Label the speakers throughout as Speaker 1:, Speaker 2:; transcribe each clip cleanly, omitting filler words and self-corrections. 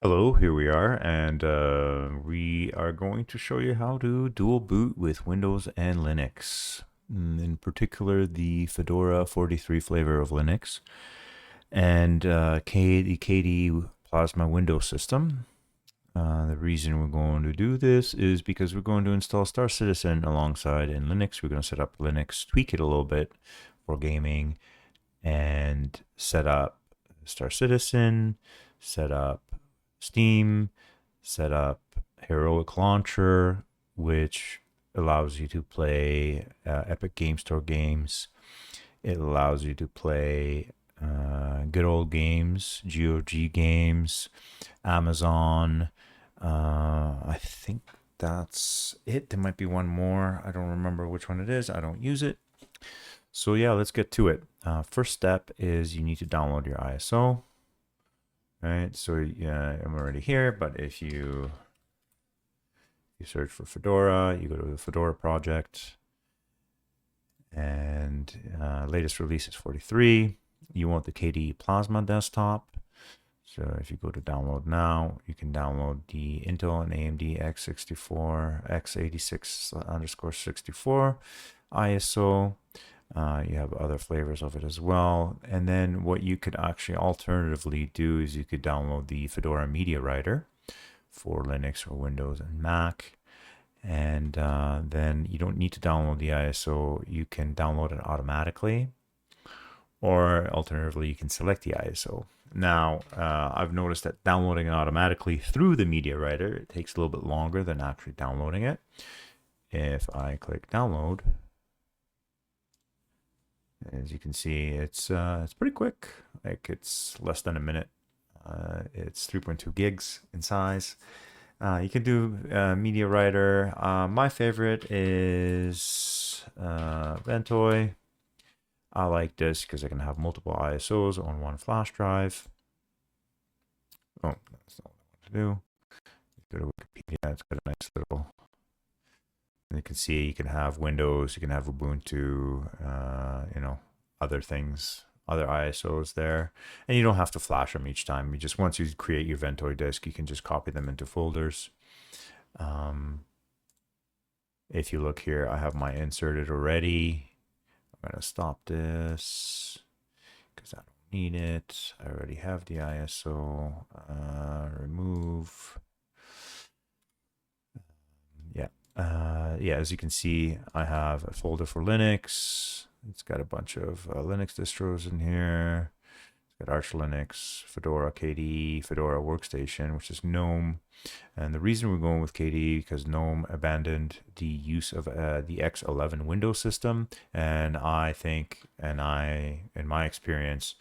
Speaker 1: Hello, here we are, and we are going to show you how to dual boot with Windows and Linux. In particular, the Fedora 43 flavor of Linux and the KDE Plasma Windows system. The reason we're going to do this is because we're going to install Star Citizen alongside in Linux. We're going to set up Linux, tweak it a little bit for gaming, and set up Star Citizen, set up Steam, set up Heroic Launcher, which allows you to play Epic Game Store games. It allows you to play good old games, GOG games, Amazon. I think that's it. There might be one more. I don't remember which one it is. I don't use it. So yeah, let's get to it. First step is you need to download your ISO. Right, so yeah, I'm already here, but if you search for Fedora, you go to the Fedora project, and latest release is 43. You want the KDE Plasma desktop. So if you go to download now, you can download the Intel and AMD x64, x86_64 ISO. You have other flavors of it as well. And then what you could actually alternatively do is you could download the Fedora Media Writer for Linux or Windows and Mac. And then you don't need to download the ISO. You can download it automatically. Or alternatively, you can select the ISO. Now, I've noticed that downloading it automatically through the Media Writer, it takes a little bit longer than actually downloading it. If I click download, as you can see, it's pretty quick. Like it's less than a minute. It's 3.2 gigs in size. You can do Media Writer. My favorite is Ventoy. I like this because I can have multiple ISOs on one flash drive. Oh, that's not what I want to do. Go to Wikipedia. It's got a nice little. And you can see you can have Windows, you can have Ubuntu, other things, other ISOs there. And you don't have to flash them each time. You just, once you create your Ventoy disk, you can just copy them into folders. If you look here, I have my inserted already. I'm going to stop this because I don't need it. I already have the ISO. Remove. As you can see, I have a folder for Linux. It's got a bunch of Linux distros in here. It's got Arch Linux, Fedora KDE, Fedora Workstation, which is GNOME. And the reason we're going with KDE because GNOME abandoned the use of the X11 Windows system. And I think, in my experience,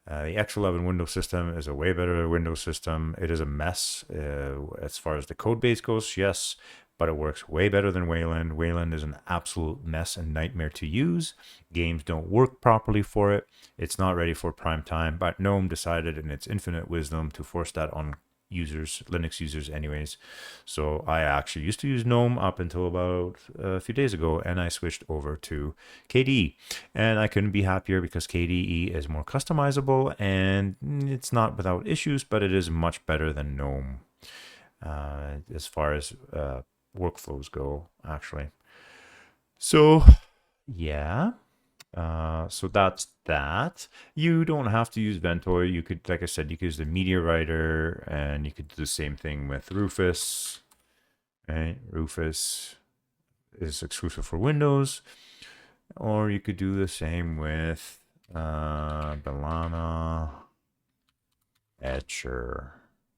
Speaker 1: the X11 Windows system is a way better Windows system. It is a mess as far as the code base goes, yes, but it works way better than Wayland. Wayland is an absolute mess and nightmare to use. Games don't work properly for it. It's not ready for prime time, but GNOME decided in its infinite wisdom to force that on users, Linux users anyways. So I actually used to use GNOME up until about a few days ago, and I switched over to KDE. And I couldn't be happier because KDE is more customizable and it's not without issues, but it is much better than GNOME as far as workflows go, actually. So yeah, so that's that. You don't have to use Ventoy. You could, like I said, you could use the Media Writer, and you could do the same thing with Rufus. Right, Rufus is exclusive for Windows, or you could do the same with Balana Etcher,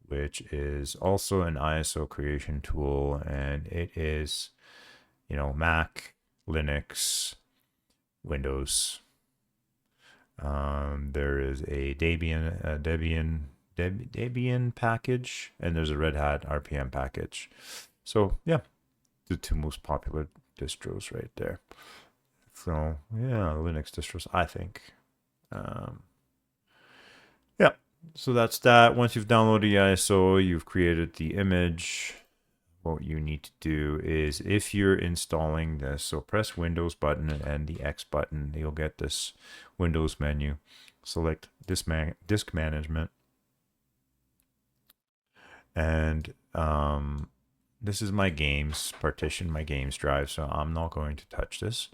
Speaker 1: which is also an ISO creation tool, and it is, Mac, Linux, Windows. There is a Debian package, and there's a Red Hat RPM package. So yeah, the two most popular distros right there. So yeah, Linux distros, I think. Yeah, so that's that. Once you've downloaded the ISO, you've created the image. What you need to do is, if you're installing this, so press Windows button and the X button, you'll get this Windows menu. Select disk management. And this is my games partition, my games drive, so I'm not going to touch this.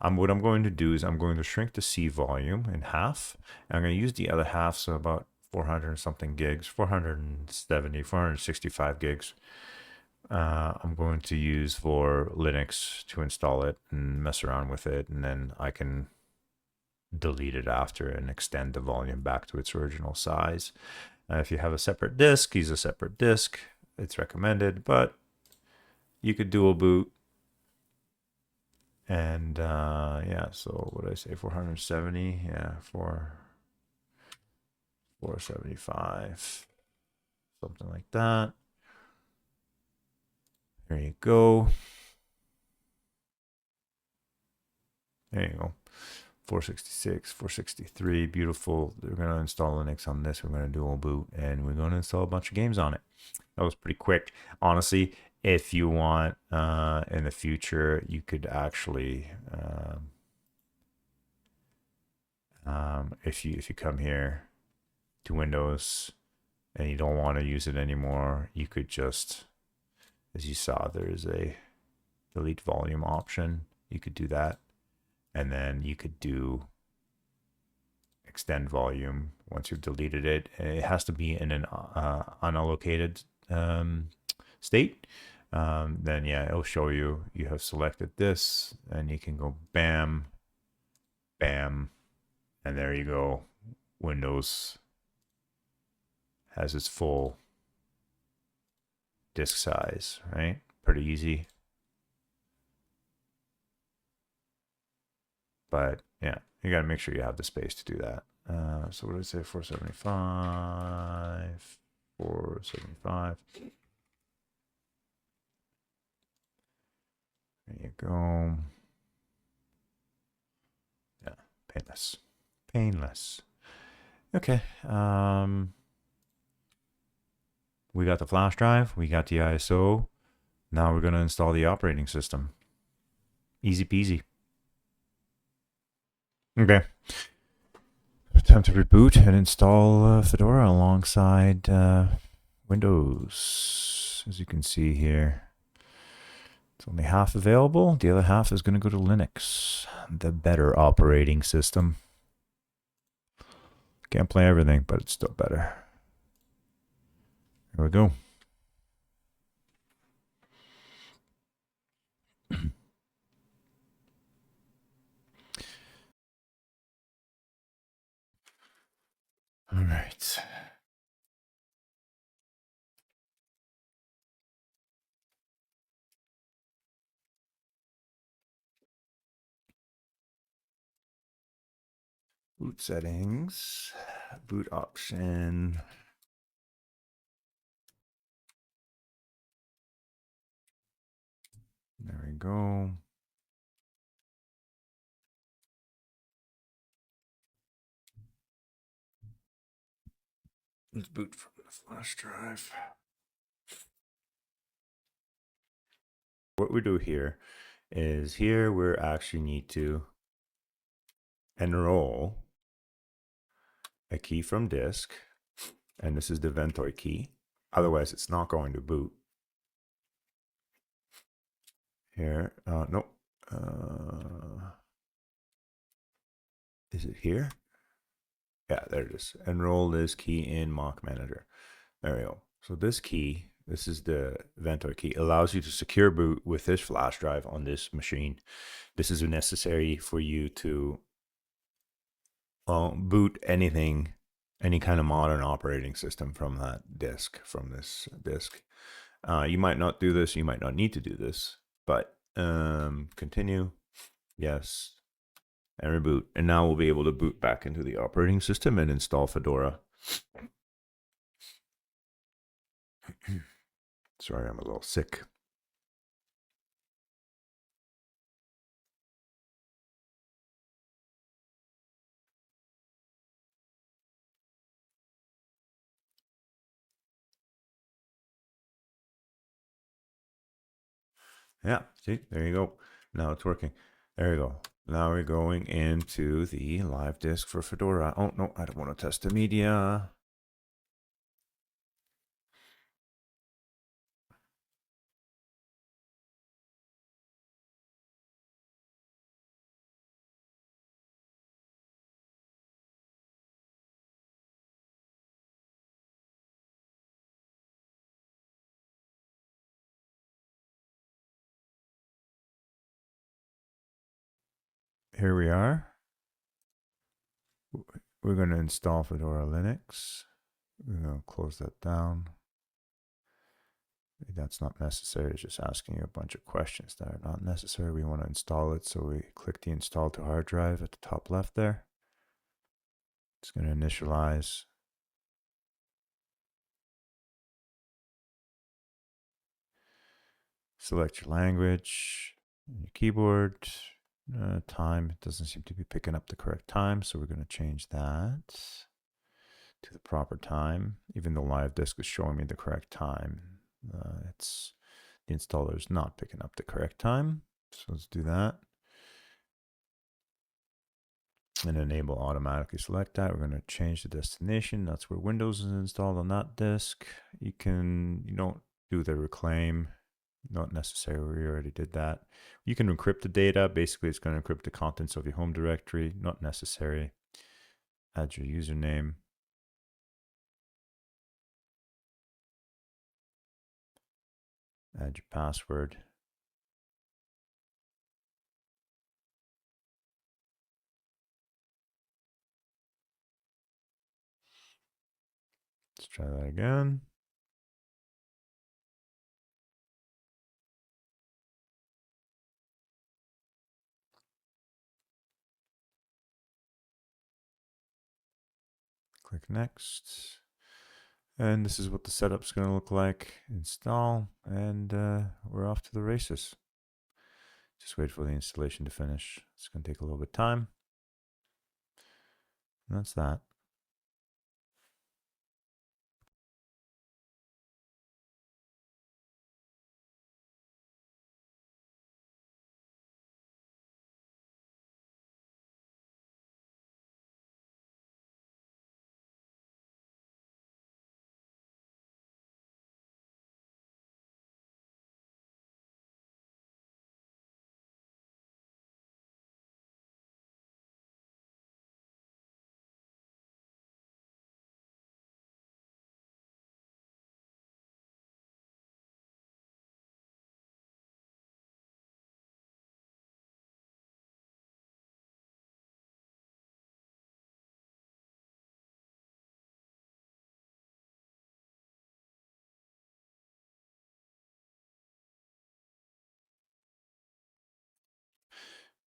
Speaker 1: What I'm going to do is I'm going to shrink the C volume in half. And I'm going to use the other half, so about 400 and something gigs, 470, 465 gigs. I'm going to use for Linux to install it and mess around with it, and then I can delete it after and extend the volume back to its original size. If you have a separate disk, use a separate disk. It's recommended, but you could dual boot. And yeah, so what did I say? 470, yeah, 475, something like that. There you go. There you go. 466, 463, beautiful. We're going to install Linux on this. We're going to dual boot, and we're going to install a bunch of games on it. That was pretty quick. Honestly, if you want in the future, you could actually, if you come here to Windows and you don't want to use it anymore, you could just, as you saw, there's a delete volume option. You could do that. And then you could do extend volume once you've deleted it. It has to be in an unallocated state. Then yeah, it'll show you have selected this, and you can go bam, bam, and there you go. Windows has its full disk size, right? Pretty easy. But yeah, you got to make sure you have the space to do that. So what did I say? 475, 475. There you go. Yeah, painless. Painless. Okay. We got the flash drive. We got the ISO. Now we're going to install the operating system. Easy peasy. Okay. Time to reboot and install Fedora alongside Windows. As you can see here, it's only half available. The other half is going to go to Linux, the better operating system. Can't play everything, but it's still better. Here we go. All right. Boot settings, boot option. There we go. Let's boot from the flash drive. What we do here is we actually need to enroll a key from disk, and this is the Ventoy key. Otherwise, it's not going to boot. Here, no. Is it here? Yeah, there it is. Enroll this key in Mock Manager. There we go. So this key, this is the Ventoy key, allows you to secure boot with this flash drive on this machine. This is necessary for you to boot anything, any kind of modern operating system from that disk, from this disk. You might not do this, you might not need to do this, but continue, yes, and reboot. And now we'll be able to boot back into the operating system and install Fedora. Sorry, I'm a little sick. Yeah, see, there you go. Now it's working. There you go. Now we're going into the live disk for Fedora. Oh, no, I don't want to test the media. here we are. We're going to install Fedora Linux. We're going to close that down. That's not necessary. It's just asking you a bunch of questions that are not necessary. We want to install it, so we click the install to hard drive at the top left there. It's going to initialize. Select your language, your keyboard, time. It doesn't seem to be picking up the correct time, so we're going to change that to the proper time. Even though live disk is showing me the correct time, the installer is not picking up the correct time. So let's do that. And enable automatically select that. We're going to change the destination. That's where Windows is installed on that disk. You don't do the reclaim. Not necessary, we already did that. You can encrypt the data. Basically, it's going to encrypt the contents of your home directory. Not necessary. Add your username. Add your password. Let's try that again. Click next. And this is what the setup's going to look like. Install, and we're off to the races. Just wait for the installation to finish. It's going to take a little bit of time. And that's that.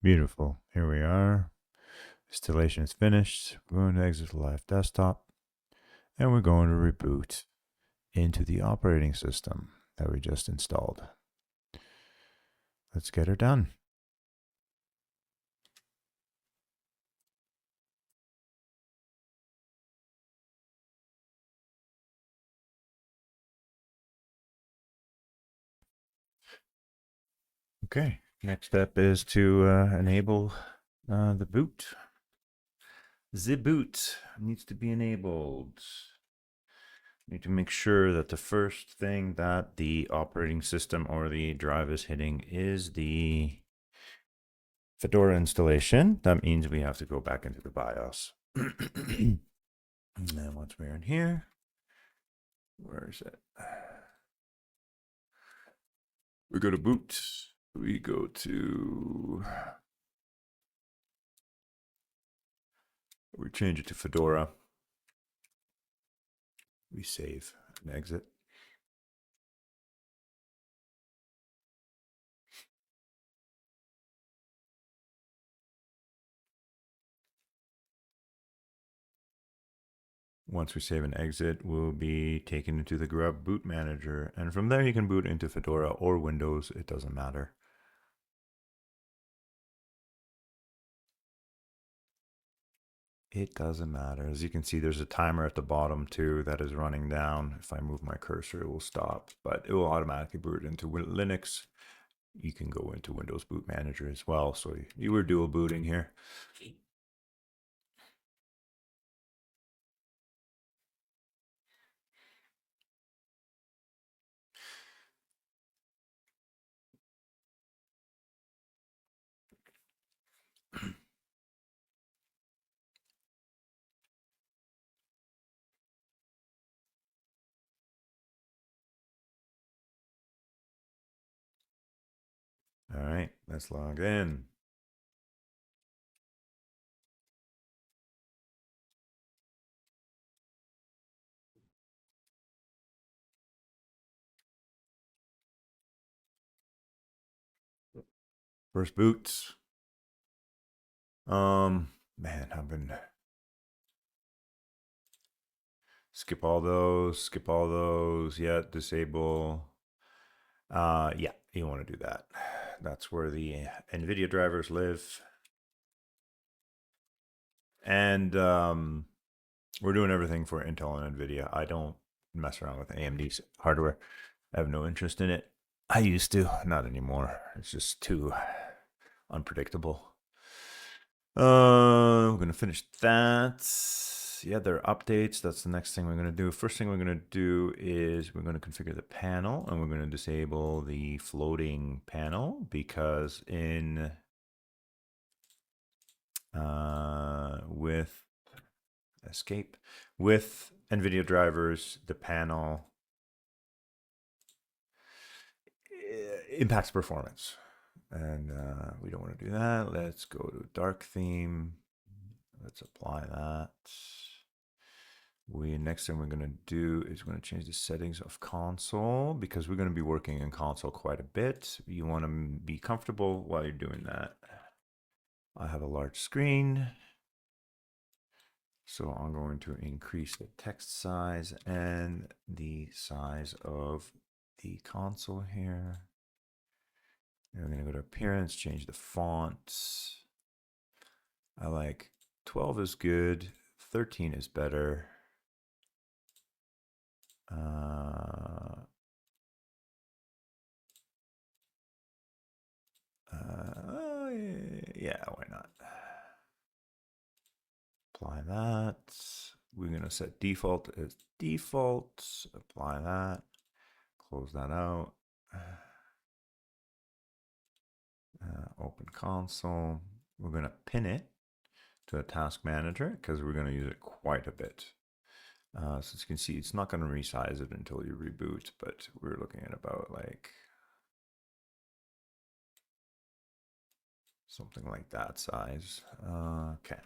Speaker 1: Beautiful. Here we are. Installation is finished. We're going to exit the live desktop. And we're going to reboot into the operating system that we just installed. Let's get her done. Okay, next step is to enable the boot. The boot needs to be enabled. Need to make sure that the first thing that the operating system or the drive is hitting is the Fedora installation. That means we have to go back into the BIOS. And then once we're in here, where is it? We go to boot. We go to, we change it to Fedora. We save and exit. Once we save and exit, we'll be taken into the Grub boot manager. And from there, you can boot into Fedora or Windows. It doesn't matter. It doesn't matter. As you can see, there's a timer at the bottom too that is running down. If I move my cursor, it will stop, but it will automatically boot into Linux. You can go into Windows Boot Manager as well. So you were dual booting here. All right, let's log in. First boots. Man, I've been skip all those. Yeah, disable. Yeah, you want to do that. That's where the NVIDIA drivers live. And we're doing everything for Intel and NVIDIA. I don't mess around with AMD's hardware. I have no interest in it. I used to, not anymore. It's just too unpredictable. We're gonna finish that. Yeah, there are updates. That's the next thing we're gonna do. First thing we're gonna do is we're gonna configure the panel, and we're gonna disable the floating panel because in with escape with NVIDIA drivers, the panel impacts performance, and we don't want to do that. Let's go to dark theme. Let's apply that. Next thing we're going to do is we're going to change the settings of console because we're going to be working in console quite a bit. You want to be comfortable while you're doing that. I have a large screen, so I'm going to increase the text size and the size of the console here. And we're going to go to appearance, change the font. I like 12 is good, 13 is better. Yeah, why not? Apply that. We're going to set default as default. Apply that. Close that out. Open console. We're going to pin it to a task manager because we're going to use it quite a bit. So as you can see, it's not going to resize it until you reboot, but we're looking at about like something like that size. Okay.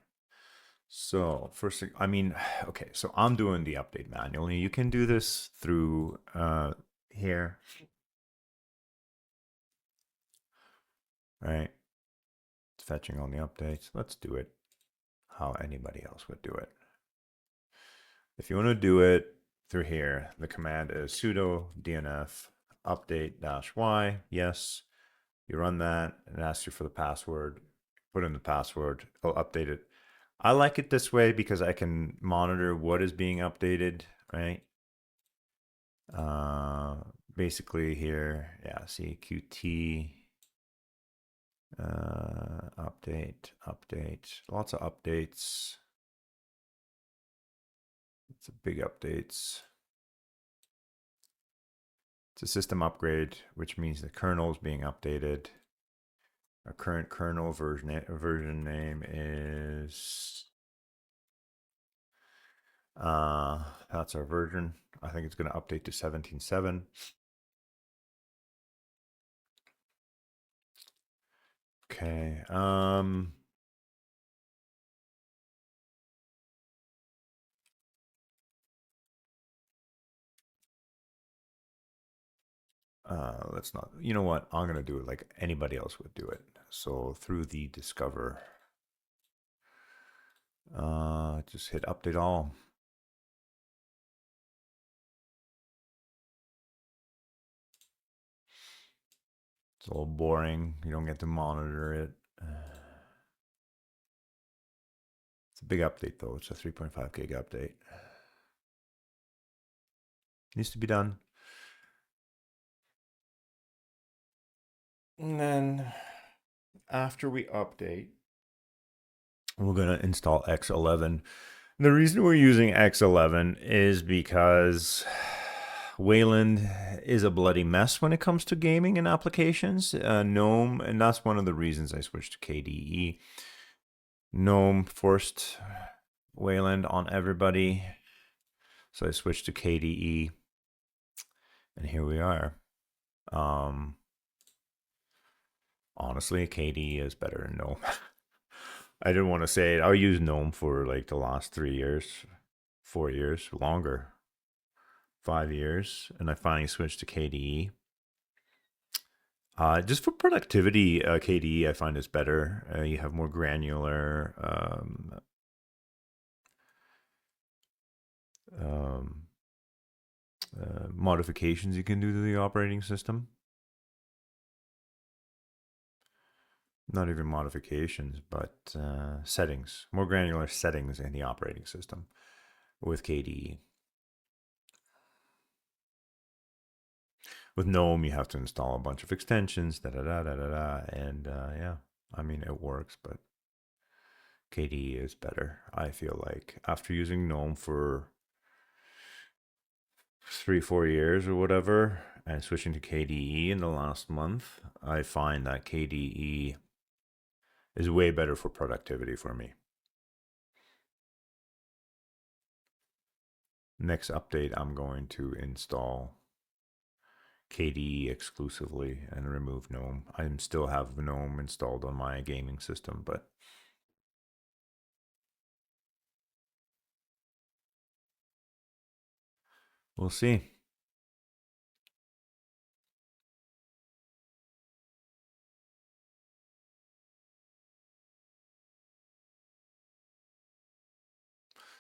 Speaker 1: So first thing, I mean, okay, so I'm doing the update manually. You can do this through here. Right? It's fetching all the updates. Let's do it how anybody else would do it. If you want to do it through here, the command is sudo dnf update-y. Yes, you run that, and it asks you for the password. Put in the password, it'll update it. I like it this way because I can monitor what is being updated, right? Basically here, yeah, see qt update, lots of updates. It's a big updates. It's a system upgrade, which means the kernel is being updated. Our current kernel version name is that's our version. I think it's going to update to 17.7. Okay. Let's not, you know what? I'm going to do it like anybody else would do it. So through the discover, just hit update all. It's a little boring. You don't get to monitor it. It's a big update though. It's a 3.5 gig update. Needs to be done. And then after we update, we're going to install X11. The reason we're using X11 is because Wayland is a bloody mess when it comes to gaming and applications. GNOME, and that's one of the reasons I switched to KDE. GNOME forced Wayland on everybody, so I switched to KDE, and here we are. Honestly, KDE is better than GNOME. I didn't want to say it. I'll use GNOME for like the last 3 years, 4 years, longer, 5 years, and I finally switched to KDE. Just for productivity, KDE I find is better. You have more granular um, modifications you can do to the operating system. Not even modifications, but settings, more granular settings in the operating system with KDE. With GNOME, you have to install a bunch of extensions, and yeah, I mean it works, but KDE is better. I feel like after using GNOME for 3-4 years or whatever, and switching to KDE in the last month, I find that KDE is way better for productivity for me. Next update, I'm going to install KDE exclusively and remove GNOME. I still have GNOME installed on my gaming system, but we'll see.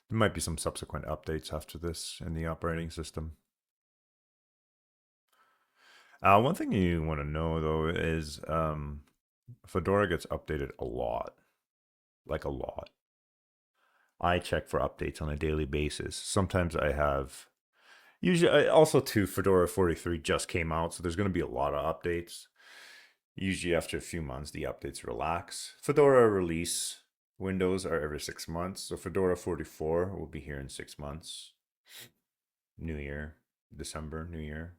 Speaker 1: There might be some subsequent updates after this in the operating system. One thing you want to know though is Fedora gets updated a lot, like a lot. I check for updates on a daily basis. Sometimes I have, usually, also too, Fedora 43 just came out, so there's going to be a lot of updates. Usually after a few months, the updates relax. Fedora release windows are every 6 months, so Fedora 44 will be here in 6 months. New Year, December, New Year,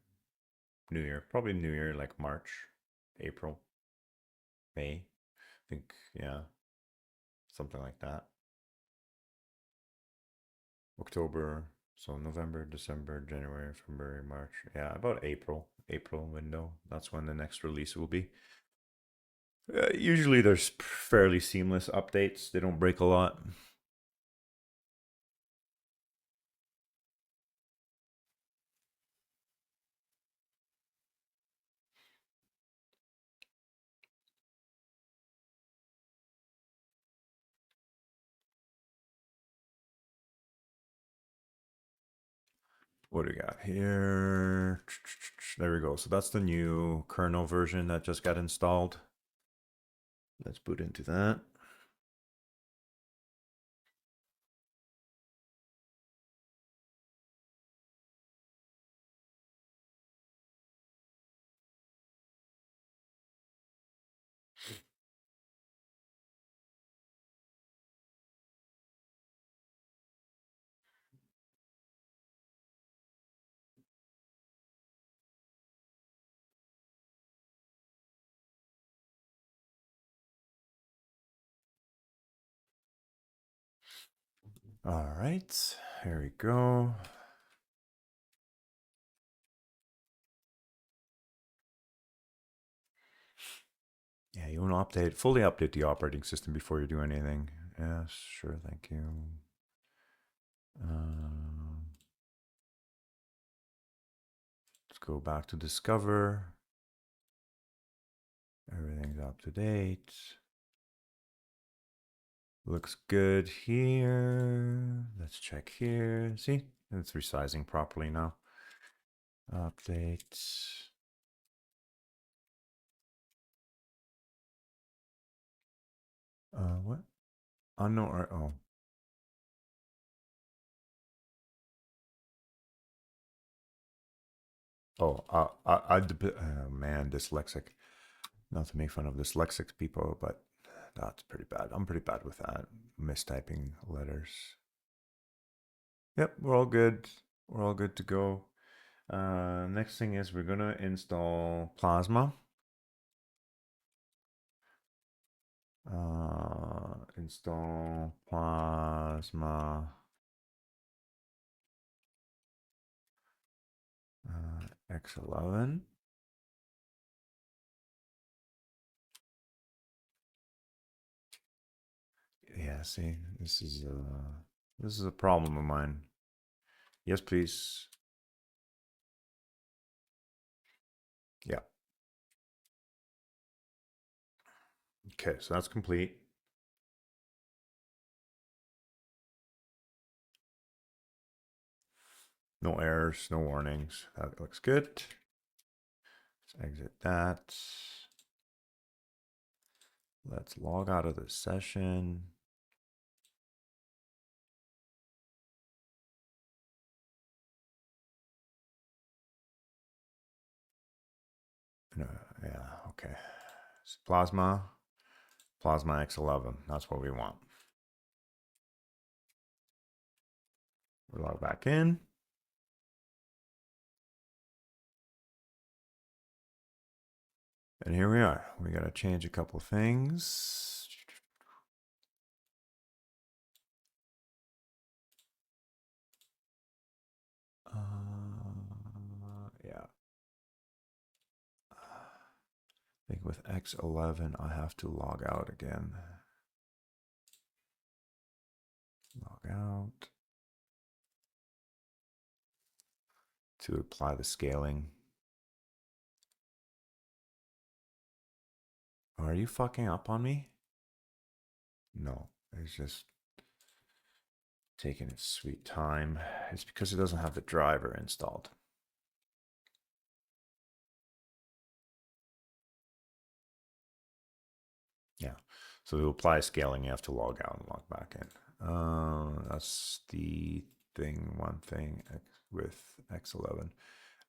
Speaker 1: probably New Year like March, April, May. I think, yeah, something like that. October, so November, December, January, February, March. Yeah, about April window. That's when the next release will be. Usually there's fairly seamless updates. They don't break a lot. What do we got here? There we go. So that's the new kernel version that just got installed. Let's boot into that. All right, here we go. Yeah, you want to fully update the operating system before you do anything. Yes, sure, thank you. Let's go back to Discover. Everything's up to date. Looks good here. Let's check here. See, it's resizing properly now. Update. What? Unknown or oh. Oh, oh man, dyslexic. Not to make fun of dyslexic people, but that's pretty bad. I'm pretty bad with that. Mistyping letters. Yep, we're all good. We're all good to go. Next thing is we're gonna install Plasma. Install Plasma. X11. Yeah, see, this is a problem of mine. Yes, please. Yeah. Okay, so that's complete. No errors, no warnings. That looks good. Let's exit that. Let's log out of the session. Yeah, okay. So Plasma X11. That's what we want. We log back in. And here we are. We got to change a couple things. Yeah. I think with X11, I have to log out again. Log out. To apply the scaling. Are you fucking up on me? No, it's just taking its sweet time. It's because it doesn't have the driver installed. Yeah, so to apply scaling, you have to log out and log back in. That's the thing, one thing with X11.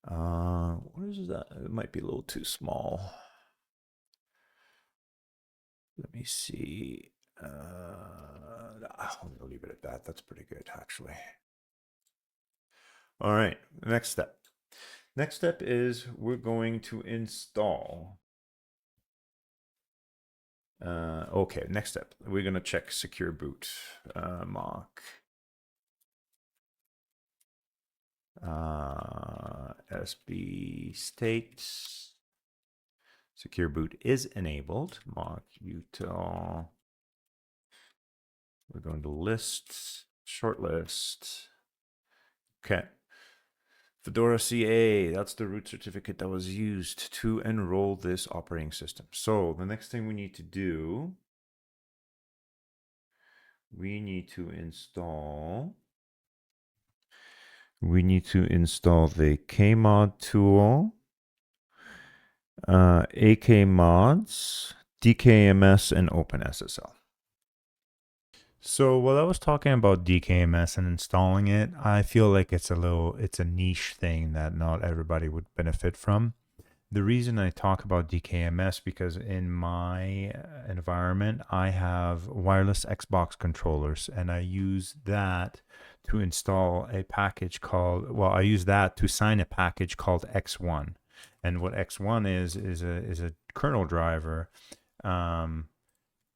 Speaker 1: What is that? It might be a little too small. Let me see. I'll leave it at that. That's pretty good, actually. All right, next step. Next step is we're going to install. Okay, next step. We're going to check secure boot. Mock. SB states. Secure boot is enabled. Mock util. We're going to list, shortlist. Okay. Fedora CA, that's the root certificate that was used to enroll this operating system. So the next thing we need to do, we need to install the kmod tool, akmods, dkms, and OpenSSL. So while I was talking about DKMS and installing it, I feel like it's a niche thing that not everybody would benefit from. The reason I talk about DKMS because in my environment, I have wireless Xbox controllers and I use that to install a package called, I use that to sign a package called X1. And what X1 is a kernel driver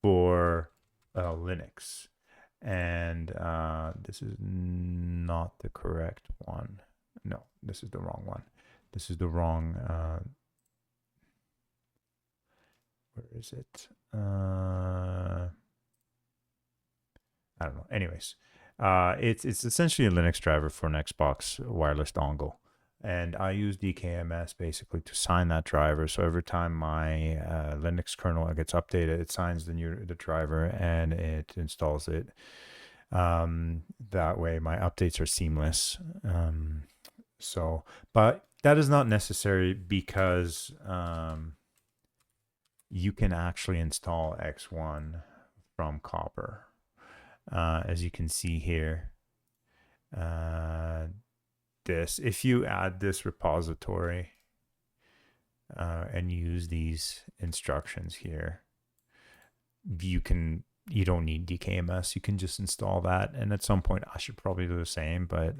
Speaker 1: for Linux. And this is not the correct one. No, this is the wrong one. This is the wrong. Where is it? I don't know. Anyways, it's essentially a Linux driver for an Xbox wireless dongle. And I use DKMS basically to sign that driver. So every time my Linux kernel gets updated, it signs the driver and it installs it. That way my updates are seamless. But that is not necessary because you can actually install X1 from Copper. As you can see here, if you add this repository and use these instructions here, you don't need DKMS. You can just install that, and at some point I should probably do the same, but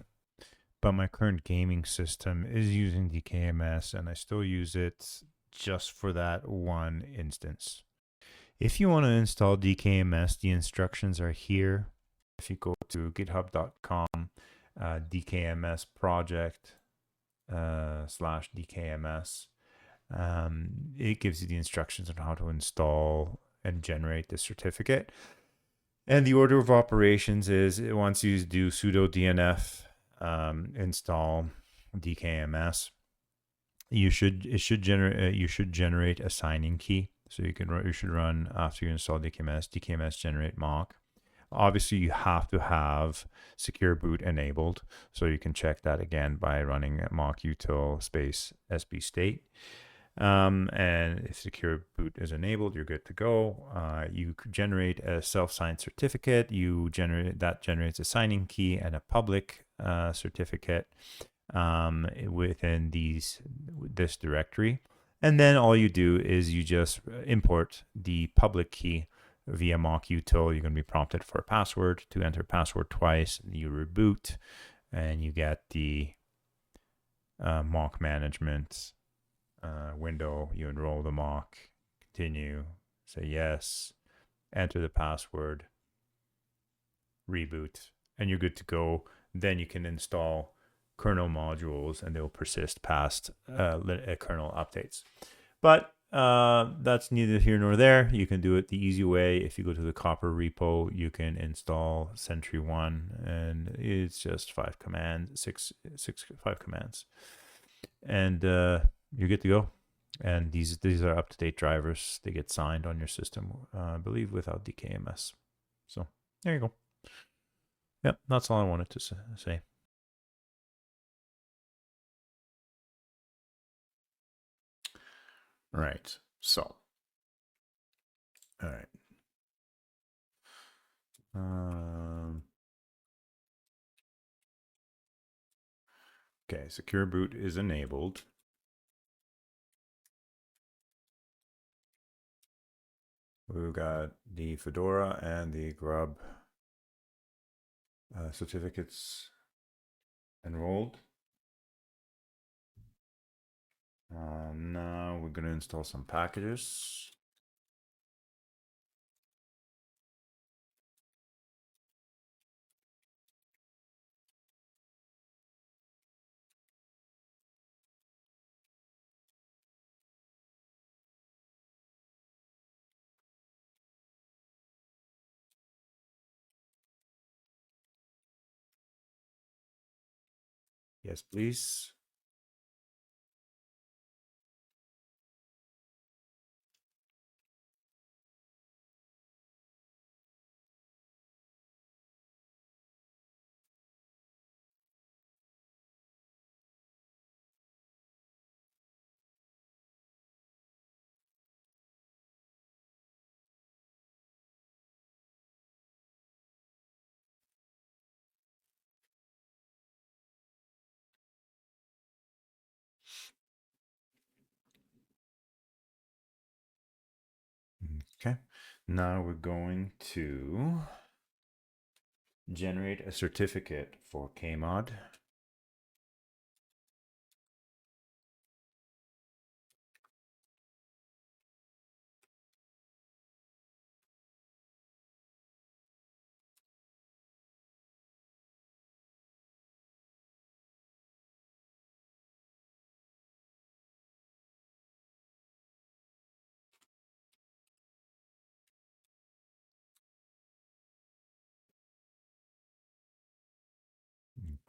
Speaker 1: my current gaming system is using DKMS and I still use it just for that one instance. If you want to install DKMS, the instructions are here. If you go to github.com DKMS project /DKMS, it gives you the instructions on how to install and generate the certificate. And the order of operations is once you do sudo dnf install DKMS, you should generate a signing key. So you should run after you install dkms generate mock. Obviously, you have to have secure boot enabled, so you can check that again by running mock util space sb state. And if secure boot is enabled, you're good to go. You generate a self-signed certificate. That generates a signing key and a public certificate within this directory. And then all you do is you just import the public key via mock util. You're going to be prompted for a password. To enter password twice, you reboot, and you get the mock management window. You enroll the mock, continue, say yes, enter the password, reboot, and you're good to go. Then you can install kernel modules, and they'll persist past kernel updates. But that's neither here nor there. You can do it the easy way. If you go to the Copper repo, you can install Sentry1, and it's just 5 commands, 5 commands, and you're good to go. And these are up-to-date drivers. They get signed on your system, I believe, without DKMS. So there you go. Yep, that's all I wanted to say. Right. So, all right. Okay, secure boot is enabled. We've got the Fedora and the Grub certificates enrolled. Now we're going to install some packages. Yes, please. Okay. Now we're going to generate a certificate for Kmod.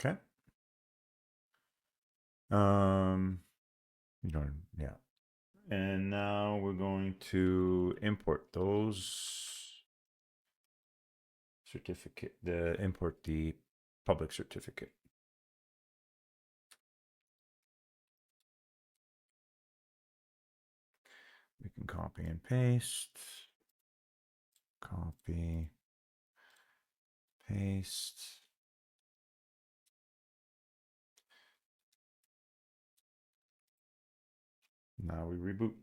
Speaker 1: Okay. You don't, yeah. And now we're going to import those import the public certificate. We can copy and paste, copy, paste. Now we reboot.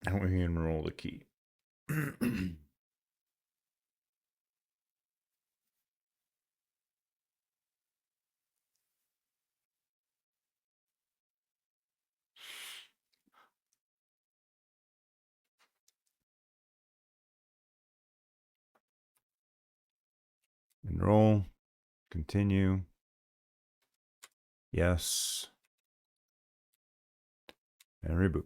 Speaker 1: And we enroll the key. Enroll, continue, yes, and reboot.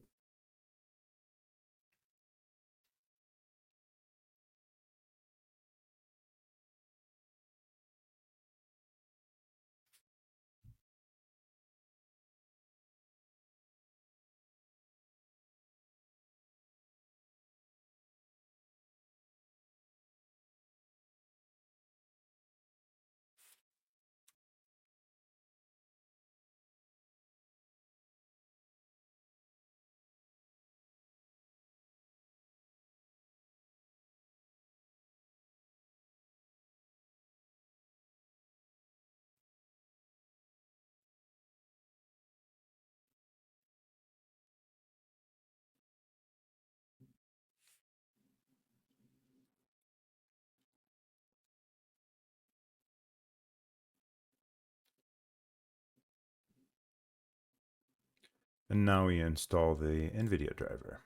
Speaker 1: And now we install the NVIDIA driver.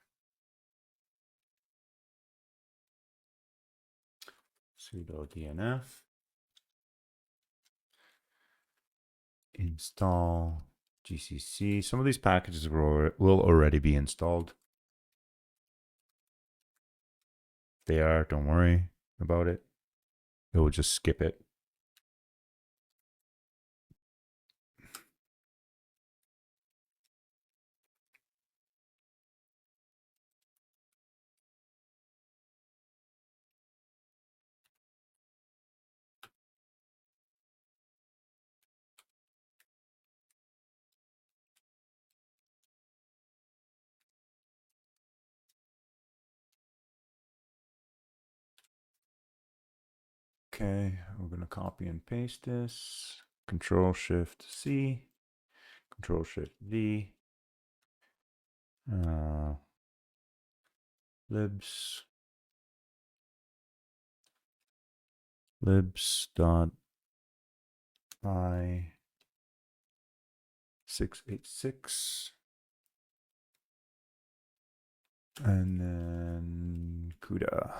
Speaker 1: Sudo DNF. Install GCC. Some of these packages will already be installed. They are, don't worry about it. It will just skip it. Okay, we're going to copy and paste this. Control Shift C, Control Shift V, libs dot I 686, and then CUDA.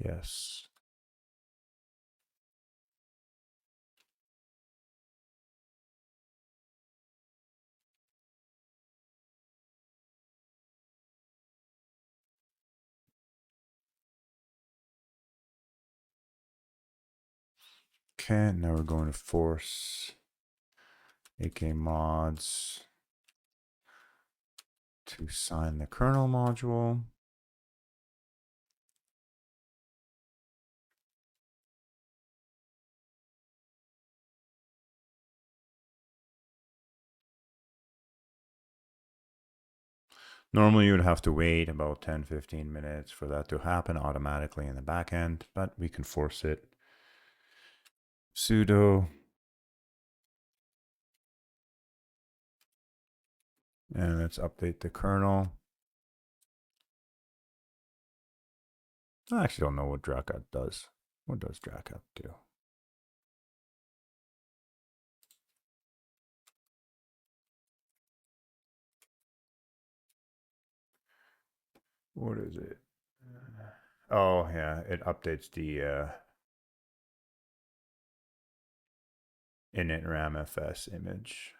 Speaker 1: Yes. Okay, now we're going to force AK mods to sign the kernel module. Normally you would have to wait about 10-15 minutes for that to happen automatically in the back end, but we can force it. Sudo and let's update the kernel. I actually don't know what Dracut does. What does Dracut do? What is it? Oh yeah, it updates the init ramfs image.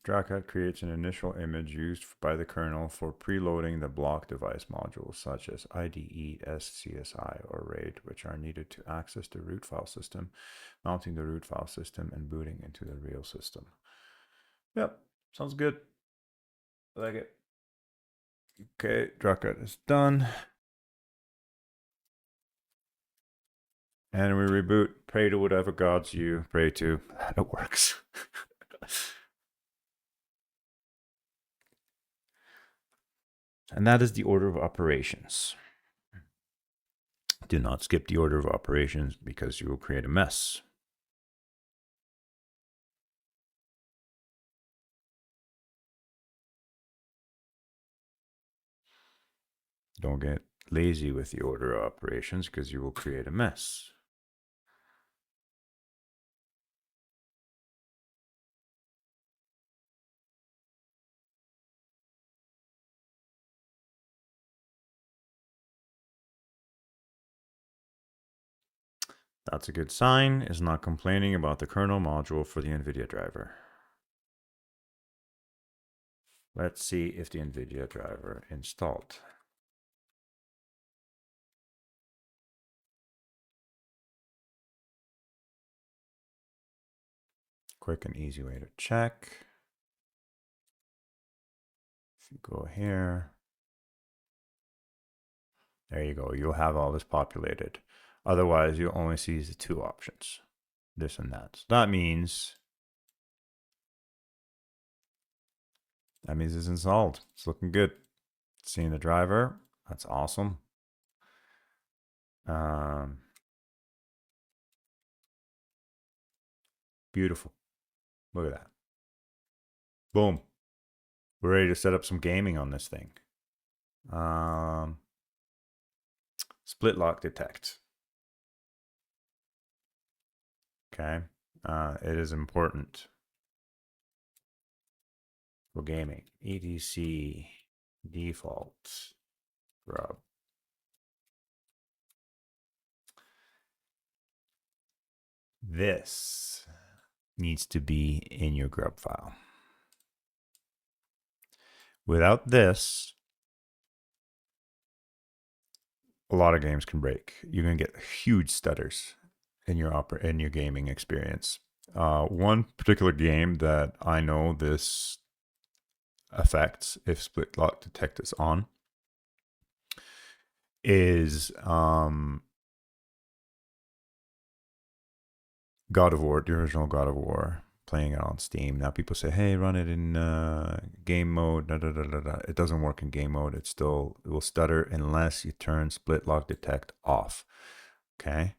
Speaker 1: Dracut creates an initial image used by the kernel for preloading the block device modules such as IDE, SCSI, or RAID, which are needed to access the root file system, mounting the root file system, and booting into the real system. Yep, sounds good. I like it. Okay, Dracut is done. And we reboot. Pray to whatever gods you pray to. It works. And that is the order of operations. Do not skip the order of operations because you will create a mess. Don't get lazy with the order of operations because you will create a mess. That's a good sign. Is not complaining about the kernel module for the NVIDIA driver. Let's see if the NVIDIA driver installed. Quick and easy way to check. If you go here, there you go. You'll have all this populated. Otherwise, you'll only see the two options, this and that. So that means it's installed. It's looking good. Seeing the driver, that's awesome. Beautiful. Look at that. Boom. We're ready to set up some gaming on this thing. Split lock detect. Okay. It is important for gaming. etc default grub. This needs to be in your grub file. Without this, a lot of games can break. You're gonna get huge stutters in your gaming experience. One particular game that I know this affects if split lock detect is on is God of War, the original God of War, playing it on Steam. Now people say, hey, run it in game mode. Da, da, da, da, da. It doesn't work in game mode. It will stutter unless you turn split lock detect off. Okay.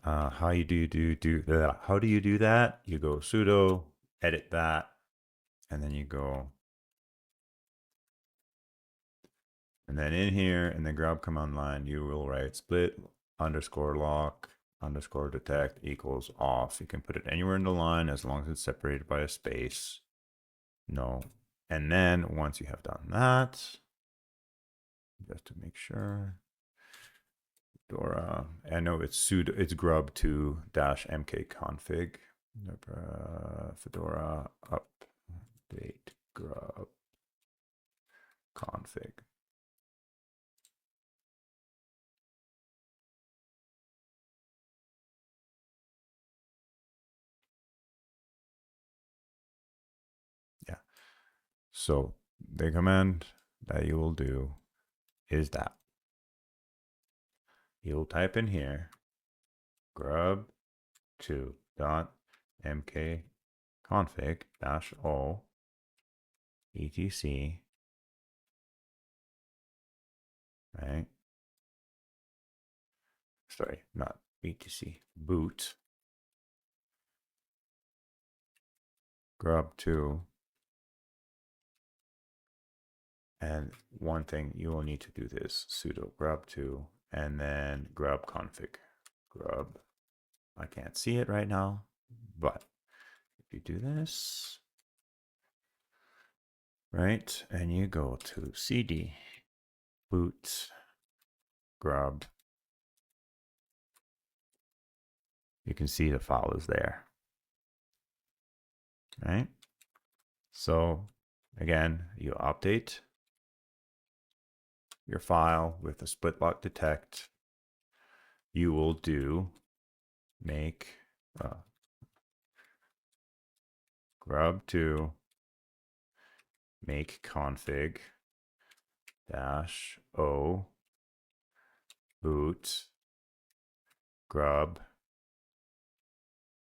Speaker 1: How do you do that? You go sudo, edit that, and then you go, and then in here in the grub command line, you will write split underscore lock underscore detect equals off. You can put it anywhere in the line as long as it's separated by a space. No. And then once you have done that, just to make sure, Fedora, I know it's sudo, it's grub2 -mk config, Fedora update grub config. Yeah. So the command that you will do is that you'll type in here grub2 .mk config -o etc, right? Sorry, not etc, boot grub2. And one thing you will need to do this sudo grub2 and then grub config grub. I can't see it right now, but if you do this, right, and you go to cd boot grub, you can see the file is there, right? So again, you update your file with the split lock detect. You will do make grub2 make config -o boot grub,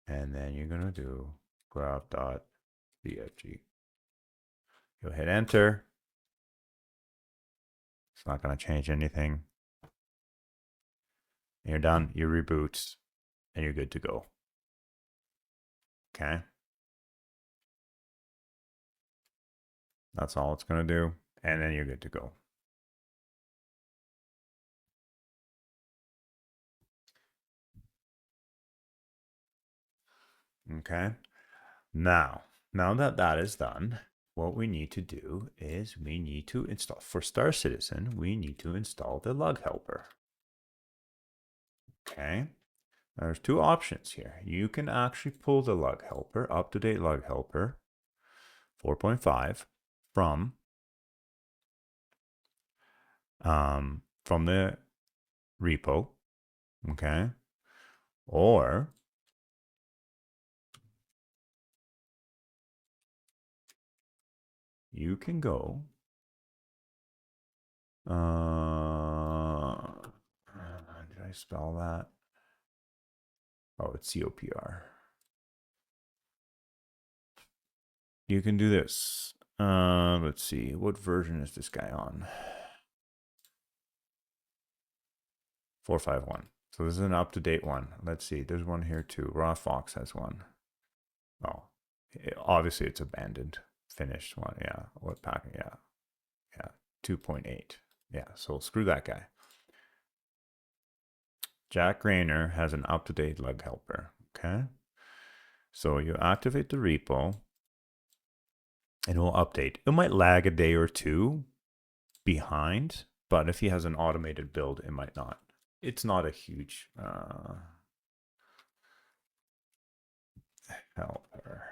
Speaker 1: and then you're going to do grub.bfg. You'll hit enter. It's not going to change anything. And you're done. You reboot and you're good to go. Okay. That's all it's going to do. And then you're good to go. Okay. Now that that is done, what we need to do is we need to install, for Star Citizen, we need to install the lug helper. Okay. There's two options here. You can actually pull the lug helper, up-to-date lug helper 4.5 from the repo, okay? Or you can go did I spell that? Oh, it's COPR. You can do this. Let's see. What version is this guy on? 451. So this is an up-to-date one. Let's see. There's one here too. Raw Fox has one. Oh, obviously it's abandoned. Finished one. Yeah. What pack? Yeah. Yeah. 2.8. Yeah. So screw that guy. Jack Rayner has an up-to-date lug helper. Okay. So you activate the repo and it will update. It might lag a day or two behind, but if he has an automated build, it might not. It's not a huge helper.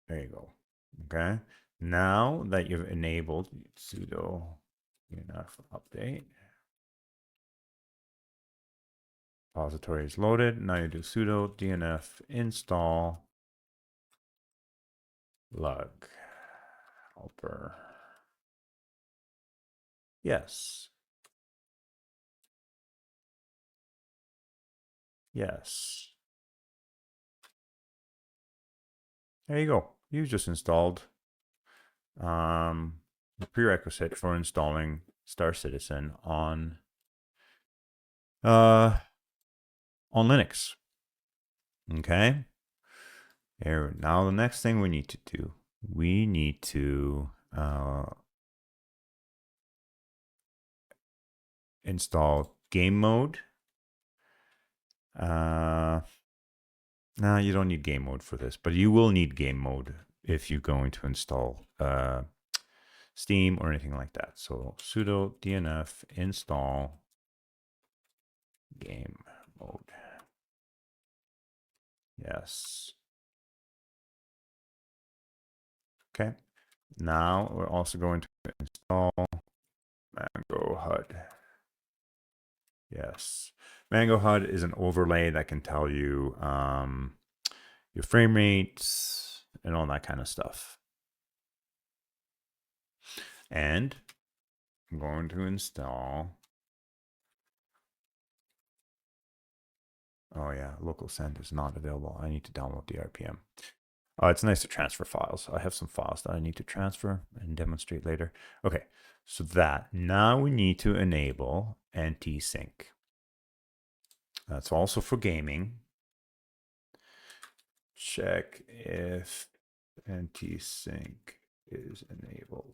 Speaker 1: There you go. Okay. Now that you've enabled sudo unf update, repository is loaded. Now you do sudo dnf install lug helper. Yes. Yes. There you go. You've just installed the prerequisite for installing Star Citizen on Linux. Okay. Here, now the next thing we need to do, we need to install game mode. No, you don't need game mode for this, but you will need game mode if you're going to install Steam or anything like that. So sudo dnf install game mode. Yes. Okay. Now we're also going to install Mango HUD. Yes. Mango HUD is an overlay that can tell you your frame rates and all that kind of stuff. And I'm going to install. Oh yeah, local send is not available. I need to download the RPM. It's nice to transfer files. I have some files that I need to transfer and demonstrate later. Okay, so that now we need to enable anti-sync. That's also for gaming. Check if anti-sync is enabled.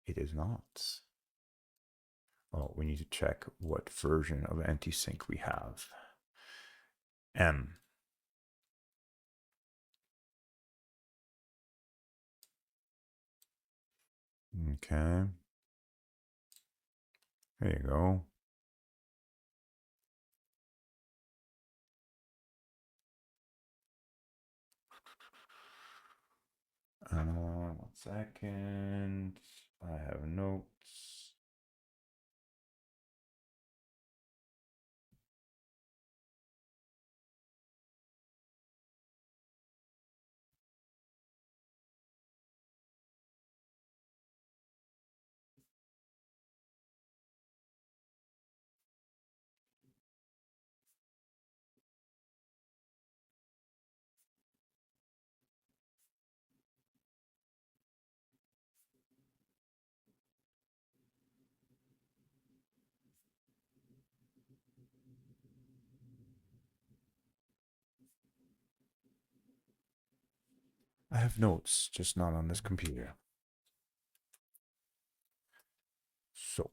Speaker 1: It is not. Oh, we need to check what version of anti-sync we have. M. Okay. There you go. One second. I have notes. I have notes, just not on this computer. So.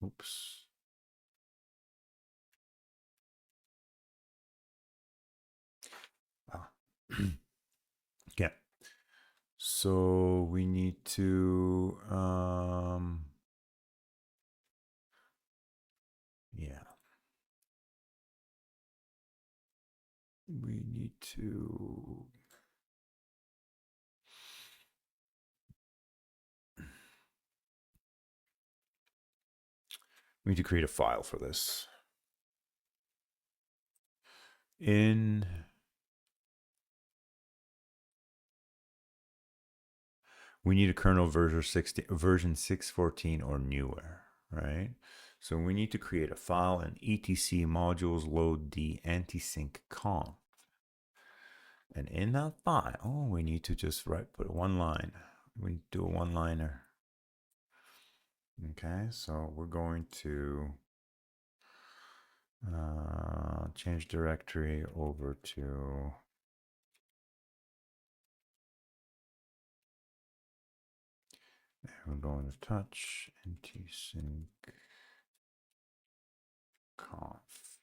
Speaker 1: Oops. Okay. So we need to, yeah, we need to, create a file for this. In we need a kernel version 614 or newer, right? So we need to create a file in etc modules load d anti-sync conf. And in that file, we need to just put one line. We do a one-liner. Okay, so we're going to change directory over to we're going to touch anti-sync conf.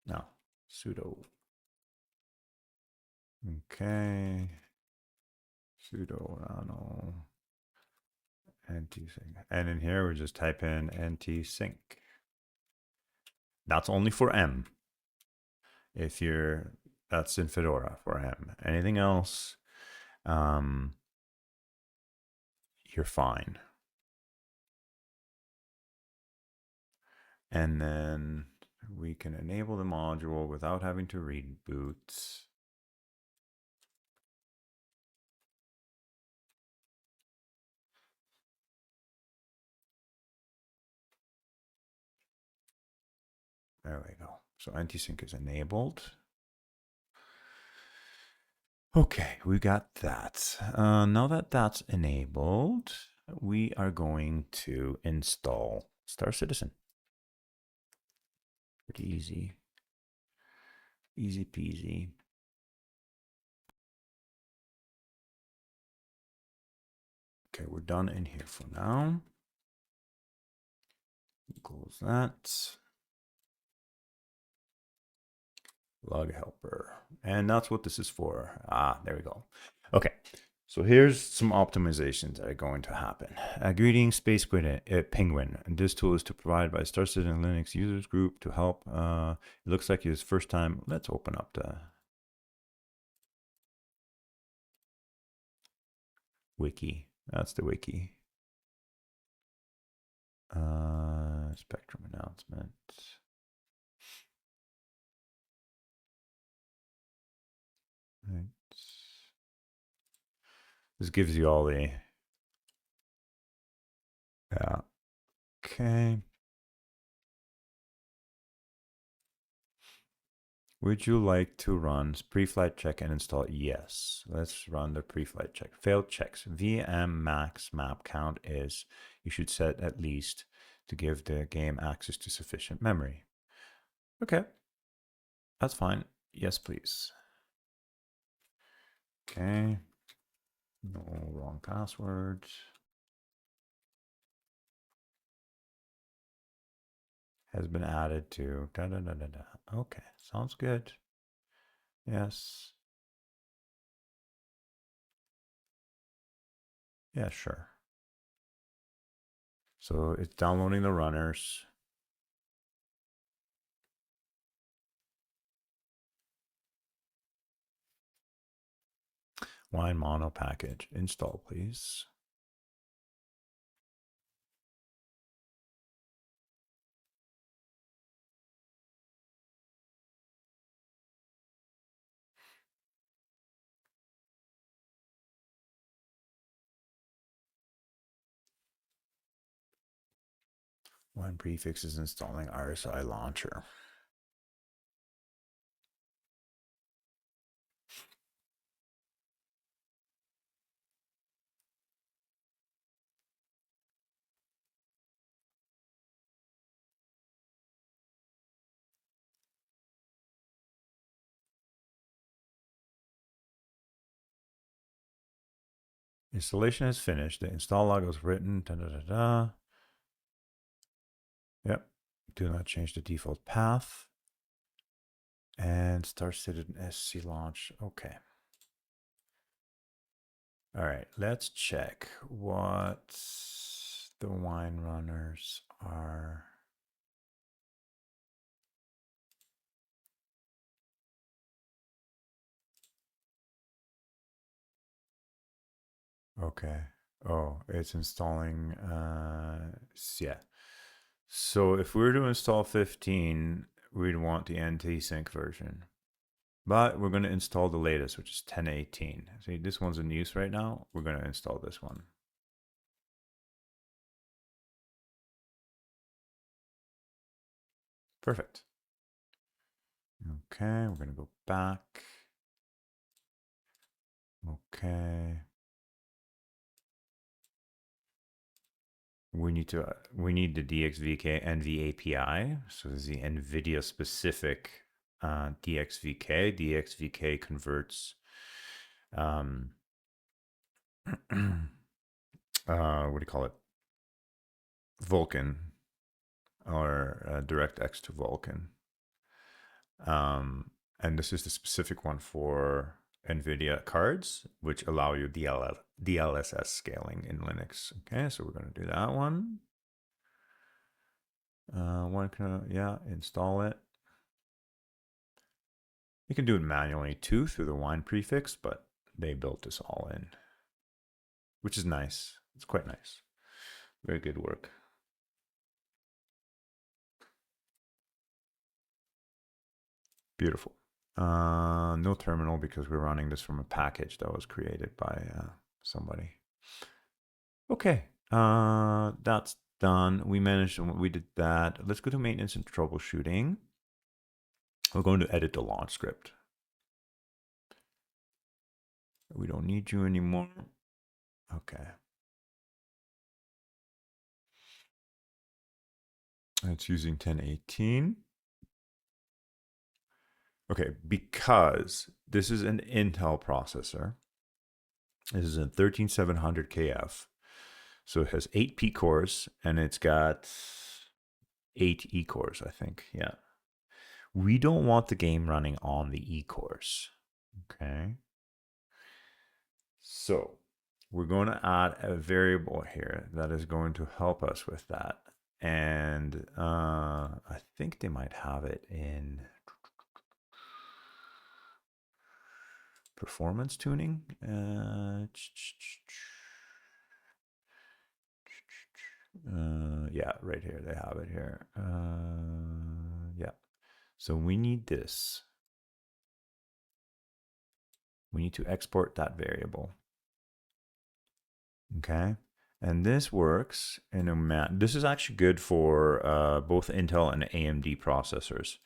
Speaker 1: No, sudo. Okay. Sudo nano anti-sync. And in here, we just type in anti-sync. That's only for M. If you're, that's in Fedora for M. Anything else, you're fine. And then we can enable the module without having to reboot. There we go. So anti-sync is enabled. Okay, we got that. Now that that's enabled, we are going to install Star Citizen. Pretty easy. Easy peasy. Okay, we're done in here for now. Close that. Log helper. And that's what this is for. Ah, there we go. Okay, so here's some optimizations that are going to happen. Greetings, Space Penguin. And this tool is to provide by Star Citizen Linux users group to help. It looks like it's first time. Let's open up the wiki. That's the wiki. Spectrum announcement. Right. This gives you all the, yeah. Okay. Would you like to run pre-flight check and install? Yes. Let's run the pre-flight check. Failed checks. VM max map count is, you should set at least to give the game access to sufficient memory. Okay. That's fine. Yes, please. Okay. No wrong passwords. Has been added to da da da da da. Okay, sounds good. Yes. Yeah, sure. So it's downloading the runners. Wine mono package. Install, please. Wine prefix is installing RSI launcher. Installation is finished. The install log was written. Da, da, da, da. Yep. Do not change the default path. And start stated in SC launch. Okay. All right, let's check what the wine runners are. Okay. Oh, it's installing. Yeah. So if we were to install 15, we'd want the anti-sync version. But we're going to install the latest, which is 10.18. See, this one's in use right now. We're going to install this one. Perfect. Okay, we're going to go back. Okay. We need the DXVK NV API. So this is the NVIDIA specific DXVK. DXVK converts what do you call it? Vulkan or DirectX to Vulkan. And this is the specific one for NVIDIA cards, which allow you DLSS scaling in Linux. Okay, so we're going to do that one. Install it. You can do it manually too through the wine prefix, but they built this all in, which is nice. It's quite nice. Very good work. Beautiful. No terminal because we're running this from a package that was created by somebody. Okay, that's done. We did that. Let's go to maintenance and troubleshooting. We're going to edit the launch script. We don't need you anymore. Okay. It's using 10.18. Okay, because this is an Intel processor. This is a 13700 KF. So it has 8 P cores and it's got 8 E cores, I think. Yeah. We don't want the game running on the E cores. Okay. So we're going to add a variable here that is going to help us with that. And I think they might have it in performance tuning. Yeah, right here. They have it here. Yeah. So we need this. We need to export that variable. Okay. And this works in a this is actually good for both Intel and AMD processors.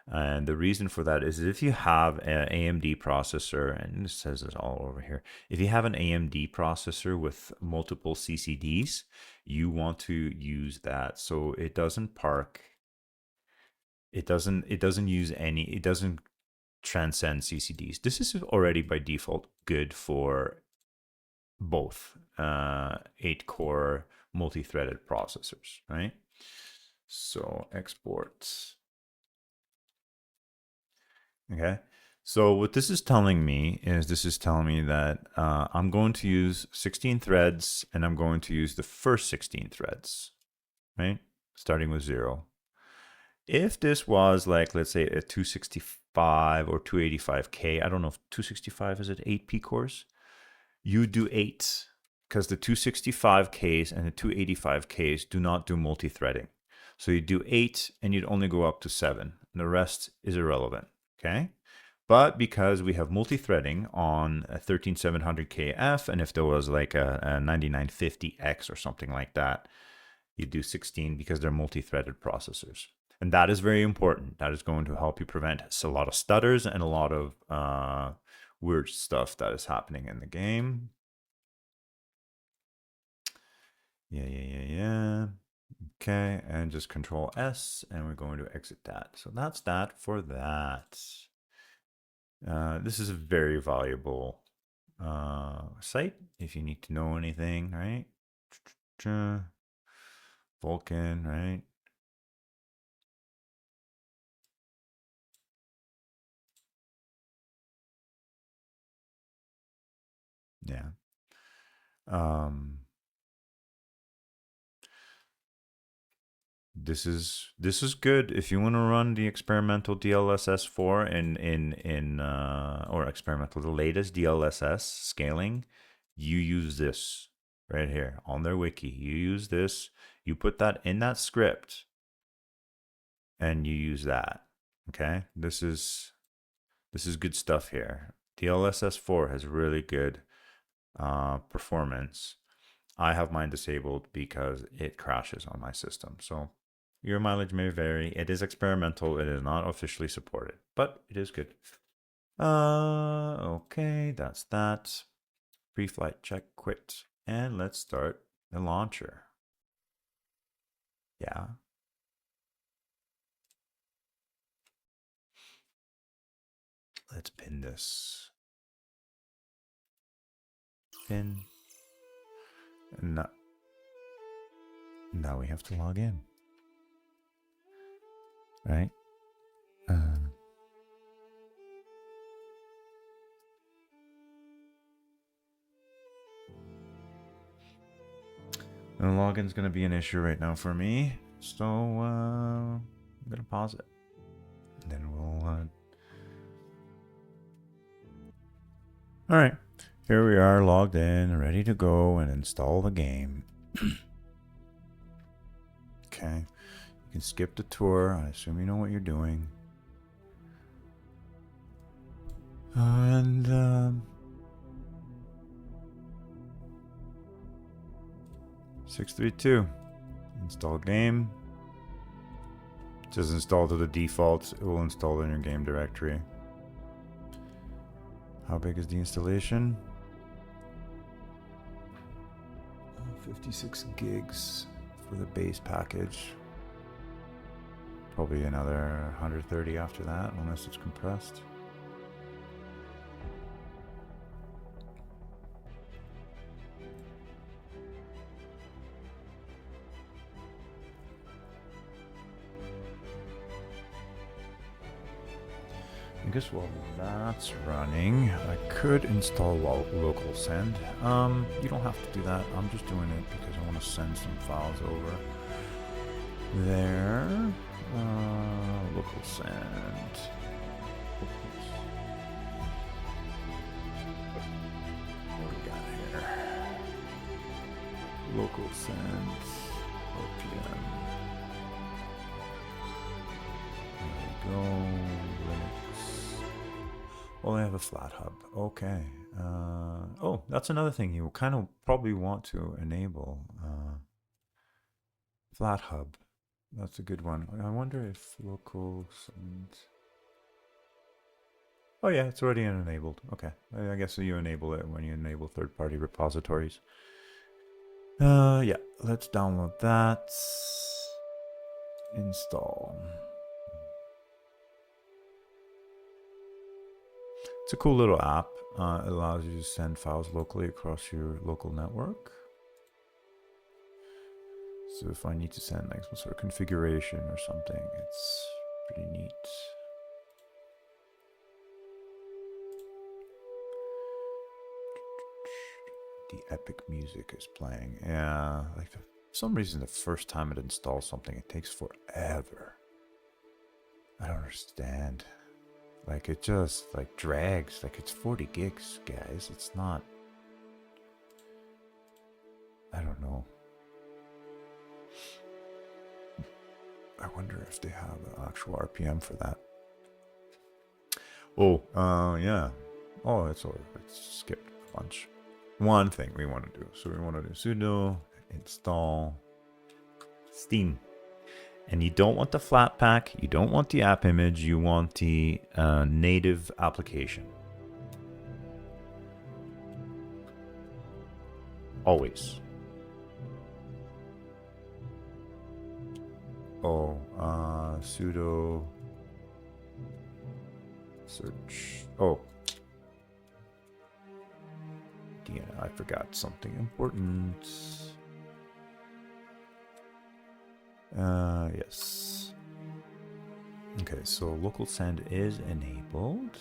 Speaker 1: And the reason for that is if you have an AMD processor, and it says this all over here, if you have an AMD processor with multiple CCDs, you want to use that so it doesn't park. It doesn't use any. It doesn't transcend CCDs. This is already by default good for both 8-core multi-threaded processors, right? So export. Okay. So what this is telling me is that I'm going to use 16 threads and I'm going to use the first 16 threads, right? Starting with 0. If this was like, let's say a 265 or 285K, I don't know if 265 is it 8 P cores? You do 8 because the 265Ks and the 285Ks do not do multi-threading. So you do 8 and you'd only go up to 7. And the rest is irrelevant, okay? But because we have multi-threading on a 13700KF, and if there was like a 9950X or something like that, you do 16 because they're multi-threaded processors. And that is very important. That is going to help you prevent a lot of stutters and a lot of weird stuff that is happening in the game. Yeah. Okay, and just Control S, and we're going to exit that. So that's that for that. This is a very valuable site if you need to know anything, right? Vulkan, right? Yeah. This is good if you want to run the experimental DLSS4 or experimental, the latest DLSS scaling. You use this right here on their wiki. You use this. You put that in that script, and you use that. Okay, this is good stuff here. DLSS4 has really good performance. I have mine disabled because it crashes on my system. So your mileage may vary. It is experimental. It is not officially supported, but it is good. Okay, that's that. Pre-flight check, quit. And let's start the launcher. Yeah. Let's pin this. Pin. And now we have to log in. Right? The login's going to be an issue right now for me. So I'm going to pause it. And then we'll... All right. Here we are, logged in, ready to go and install the game. Okay. You can skip the tour. I assume you know what you're doing. And 632. Install game. It says install to the default. It will install in your game directory. How big is the installation? 56 gigs for the base package. Probably another 130 after that, unless it's compressed. I guess while that's running, I could install local send. You don't have to do that. I'm just doing it because I want to send some files over there. Local send. What do we got here? Local send. RPM. There we go. Oh, I have a flat hub. Okay. Oh, that's another thing you kind of probably want to enable. Flat hub. That's a good one. I wonder if local send... Oh yeah, it's already enabled. Okay. I guess you enable it when you enable third-party repositories. Yeah, let's download that. Install. It's a cool little app. It allows you to send files locally across your local network. So if I need to send like some sort of configuration or something, it's pretty neat. The epic music is playing. Yeah, like for some reason the first time it installs something, it takes forever. I don't understand. Like it just like drags. Like it's 40 gigs, guys. It's not. I don't know. I wonder if they have an actual RPM for that. Oh, yeah. Oh, it's skipped a bunch. One thing we want to do. So we want to do sudo install Steam. And you don't want the Flatpak, you don't want the app image, you want the native application. Always. Oh, sudo search. Oh. Yeah, I forgot something important. Yes. Okay, so local send is enabled.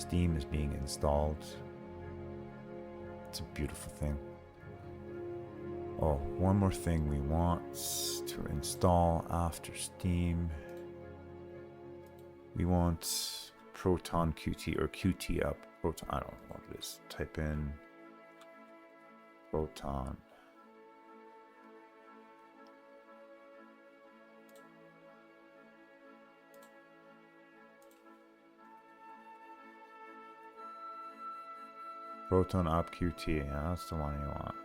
Speaker 1: Steam is being installed. It's a beautiful thing. Oh, one more thing we want to install after Steam. We want Proton Qt or Qt up. Proton, I don't know what it is. Type in Proton. Proton up Qt. Yeah, that's the one you want.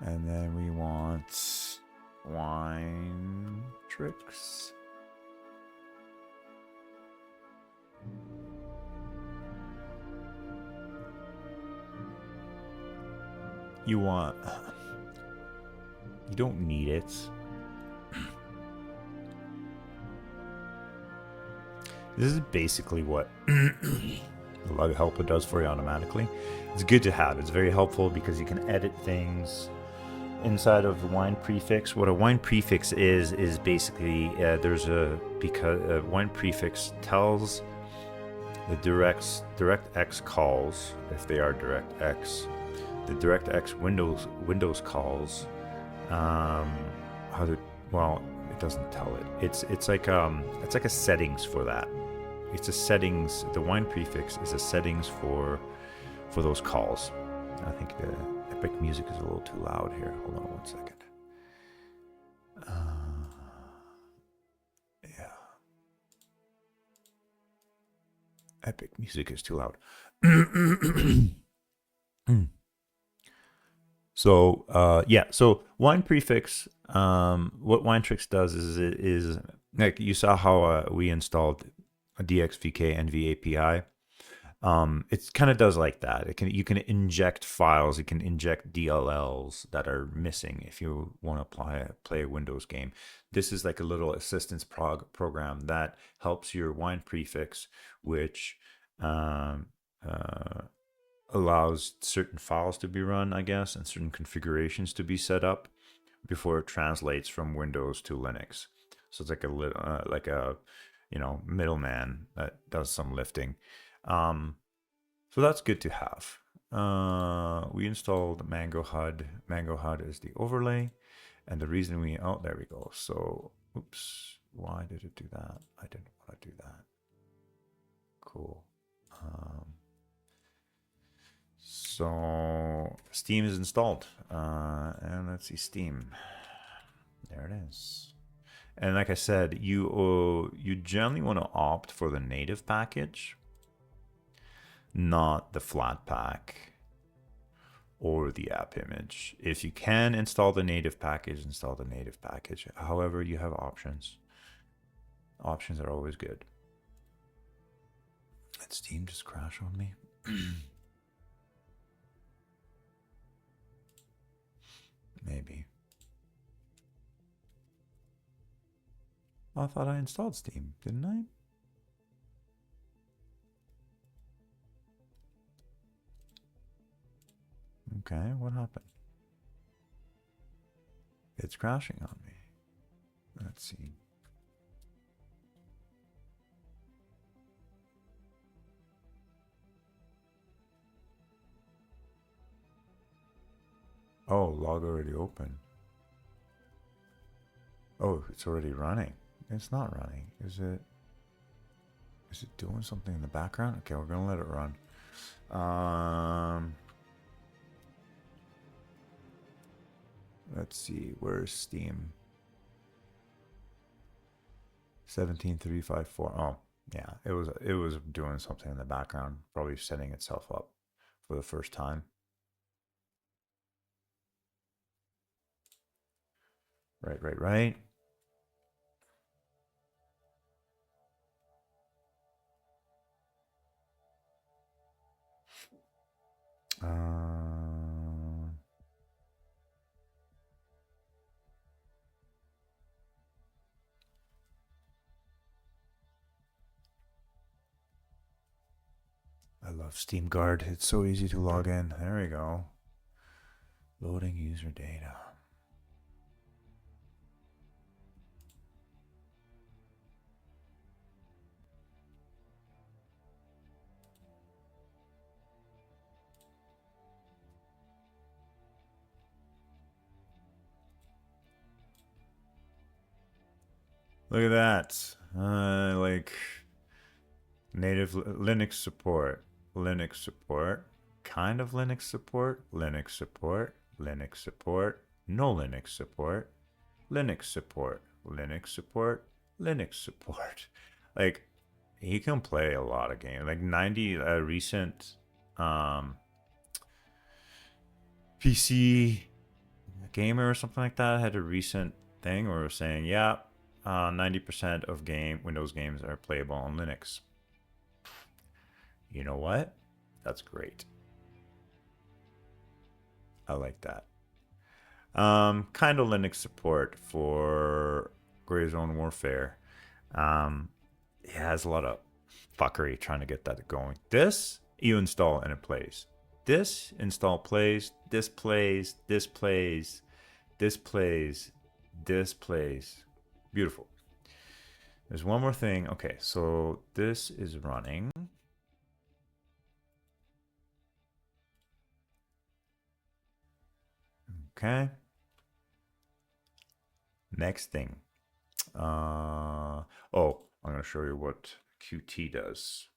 Speaker 1: And then we want Wine Tricks. You want... You don't need it. This is basically what the lug helper does for you automatically. It's good to have. It's very helpful because you can edit things inside of the wine prefix. What a wine prefix is basically wine prefix tells the DirectX calls, if they are DirectX, the DirectX Windows calls, it doesn't tell it. It's like a settings for that. It's a settings. The wine prefix is a settings for those calls. I think the Epic music is a little too loud here. Hold on 1 second. Yeah. Epic music is too loud. So so wine prefix, what Wine Tricks does is like you saw how we installed a DXVK NV API. It kind of does like that. You can inject files, you can inject DLLs that are missing if you want to play a Windows game. This is like a little assistance program that helps your wine prefix, which allows certain files to be run, I guess, and certain configurations to be set up before it translates from Windows to Linux. So it's like a middleman that does some lifting. So that's good to have. We installed Mango HUD. Mango HUD is the overlay, and the reason there we go. So, oops, why did it do that? I didn't want to do that. Cool. So Steam is installed, and let's see Steam. There it is. And like I said, you generally want to opt for the native package, not the Flatpak or the app image. If you can install the native package, install the native package. However, you have options. Options are always good. Did Steam just crash on me? Maybe. I thought I installed Steam, didn't I? Okay, what happened? It's crashing on me. Let's see. Oh, log already open. Oh, it's already running. It's not running. Is it doing something in the background? Okay, we're gonna let it run. Let's see, where's Steam? 17354. Oh, yeah, it was doing something in the background, probably setting itself up for the first time. Right. I love Steam Guard. It's so easy to log in. There we go. Loading user data. Look at that. Like native Linux support, Linux support, kind of Linux support, Linux support, Linux support, no Linux support, Linux support, Linux support, Linux support. Like he can play a lot of games. Like 90 recent um PC gamer or something like that had a recent thing where it was saying, yeah, 90% of Windows games are playable on Linux. You know what? That's great. I like that. Kind of Linux support for Gray Zone Warfare. It has a lot of fuckery trying to get that going. This you install and it plays. This install plays. This plays. This plays. This plays. This plays. Beautiful. There's one more thing. Okay, so this is running. Okay. Next thing. Oh, I'm going to show you what Qt does.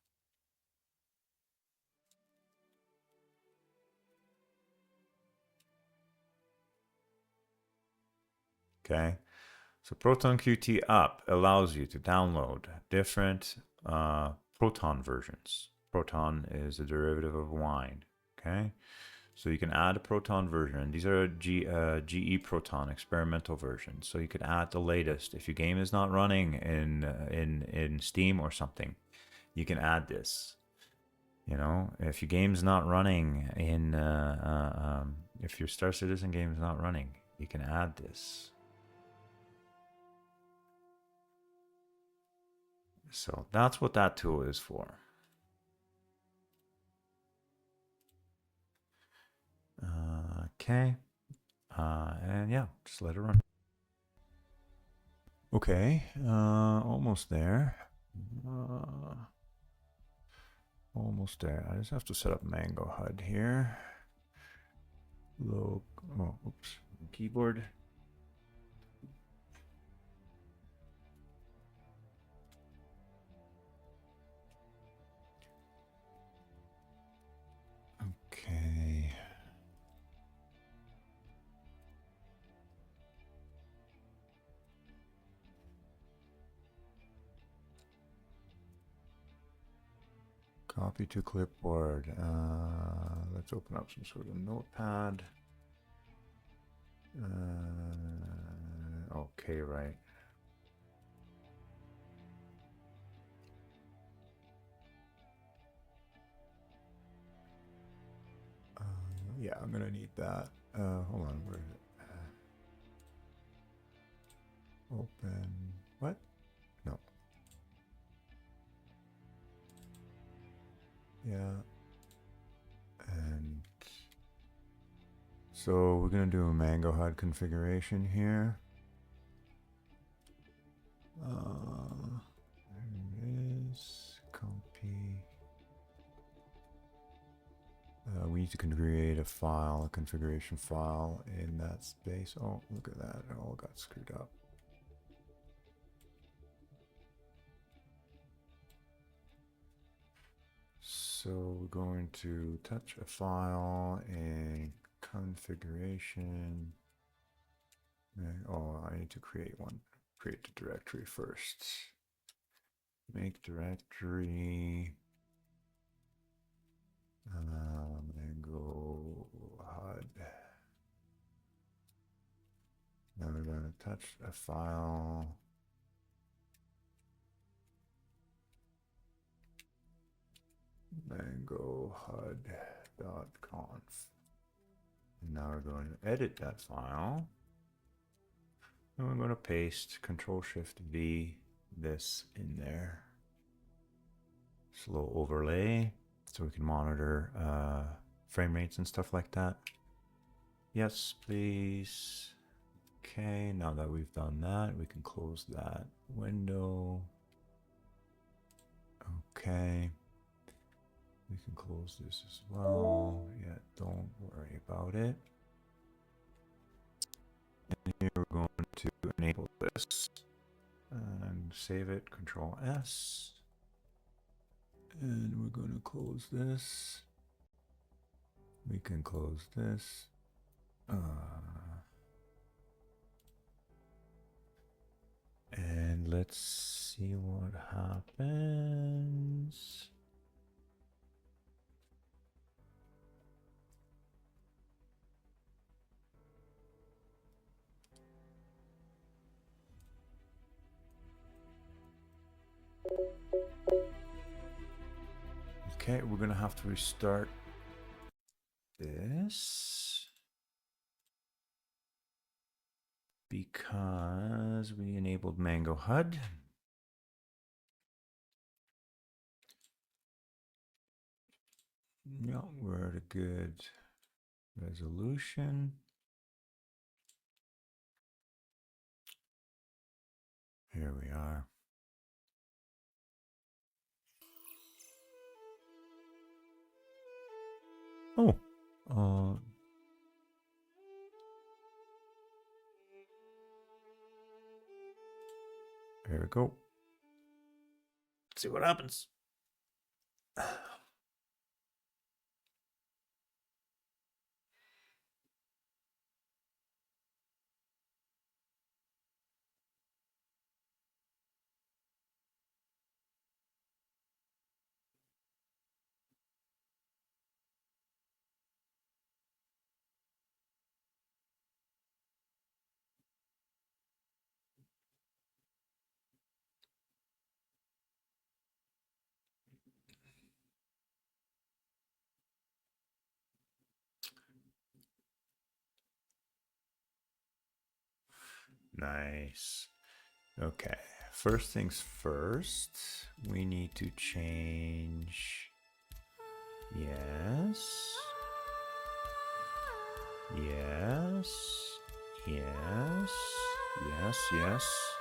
Speaker 1: Okay. So Proton Qt app allows you to download different Proton versions. Proton is a derivative of wine. Okay. So you can add a Proton version. These are GE Proton experimental versions. So you can add the latest. If your game is not running in Steam or something, you can add this. You know, if your game's not running in, if your Star Citizen game is not running, you can add this. So that's what that tool is for. Okay. And yeah, just let it run. Okay. Almost there. Almost there. I just have to set up Mango HUD here. Oh, oops. Keyboard. Okay. Copy to clipboard. Let's open up some sort of notepad. Okay, right. Yeah, I'm gonna need that. Hold on, where is it? Open. What? No. Yeah. And so we're gonna do a Mango HUD configuration here. There it is. Copy. We need to create a file, a configuration file in that space. Oh, look at that. It all got screwed up. So we're going to touch a file and configuration. Oh, I need to create one. Create the directory first. Make directory. Mango HUD. Now we're going to touch a file. Mango HUD.conf. And now we're going to edit that file. And we're going to paste Control-Shift-V this in there. Slow overlay so we can monitor frame rates and stuff like that. Yes, please. Okay, now that we've done that, we can close that window. Okay. We can close this as well. Yeah, don't worry about it. And here we're going to enable this. and save it, Control S. And we're going to close this. We can close this. And let's see what happens. Okay, we're gonna have to restart this because we enabled Mango HUD. Yeah, we're at a good resolution. Here we are. Oh, here we go. Let's see what happens. Nice. Okay, first things first, we need to change. Yes. Yes. Yes. Yes. Yes.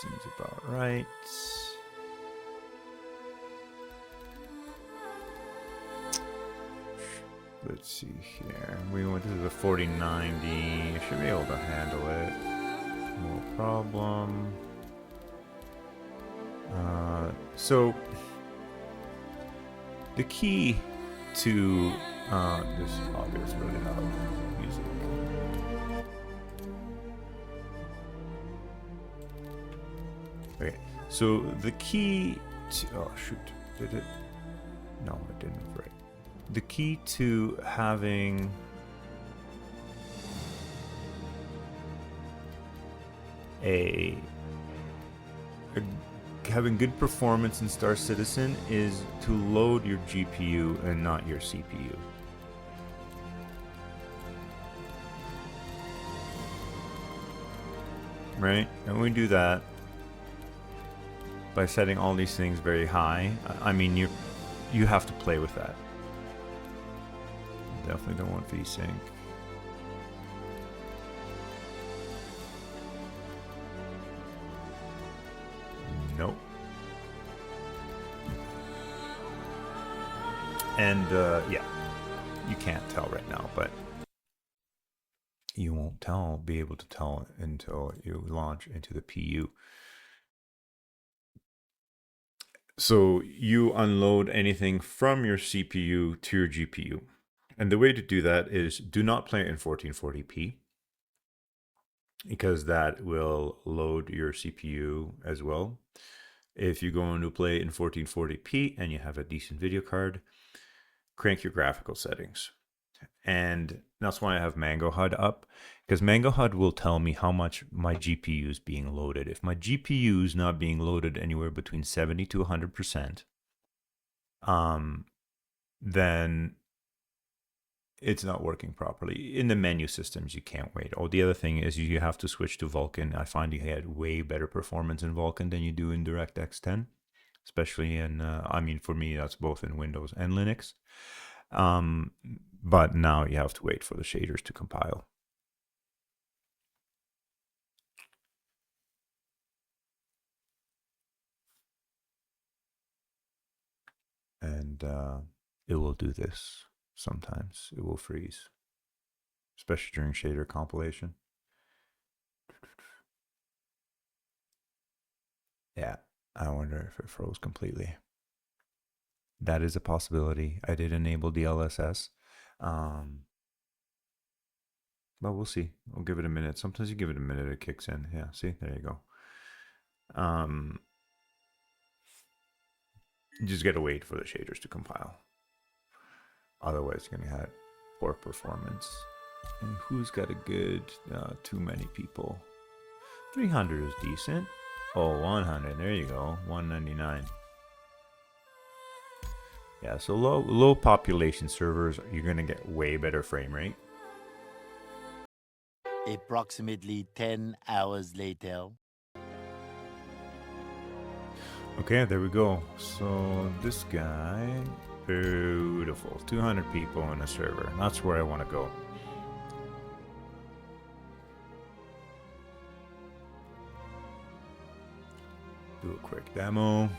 Speaker 1: Seems about right. Let's see here. We went to the 4090. Should be able to handle it. No problem. So the key to this audio is really loud music. Okay, so the key to, oh shoot, did it? No, it didn't. Right. The key to having having good performance in Star Citizen is to load your GPU and not your CPU. Right? And we do that by setting all these things very high. I mean, you have to play with that. Definitely don't want VSync. Nope. And yeah, you can't tell right now, but you won't be able to tell until you launch into the PU. So you unload anything from your CPU to your GPU. And the way to do that is do not play it in 1440p because that will load your CPU as well. If you go into play in 1440p and you have a decent video card, crank your graphical settings. And that's why I have Mango HUD up, because Mango HUD will tell me how much my GPU is being loaded. If my GPU is not being loaded anywhere between 70 to 100%, then it's not working properly. In the menu systems, you can't wait. Oh, the other thing is you have to switch to Vulkan. I find you had way better performance in Vulkan than you do in DirectX 10, especially in, I mean, for me, that's both in Windows and Linux. But now you have to wait for the shaders to compile. And it will do this sometimes. It will freeze, especially during shader compilation. Yeah, I wonder if it froze completely. That is a possibility. I did enable DLSS. Um, but we'll see. We'll give it a minute. Sometimes you give it a minute, it kicks in. Yeah, see, there you go. You just gotta wait for the shaders to compile. Otherwise, you're gonna have poor performance. And who's got a good, too many people? 300 is decent. Oh, 100, there you go, 199. Yeah, so low population servers, you're gonna get way better frame rate.
Speaker 2: Approximately 10 hours later.
Speaker 1: Okay, there we go. So this guy, beautiful. 200 people in a server. That's where I want to go. Do a quick demo.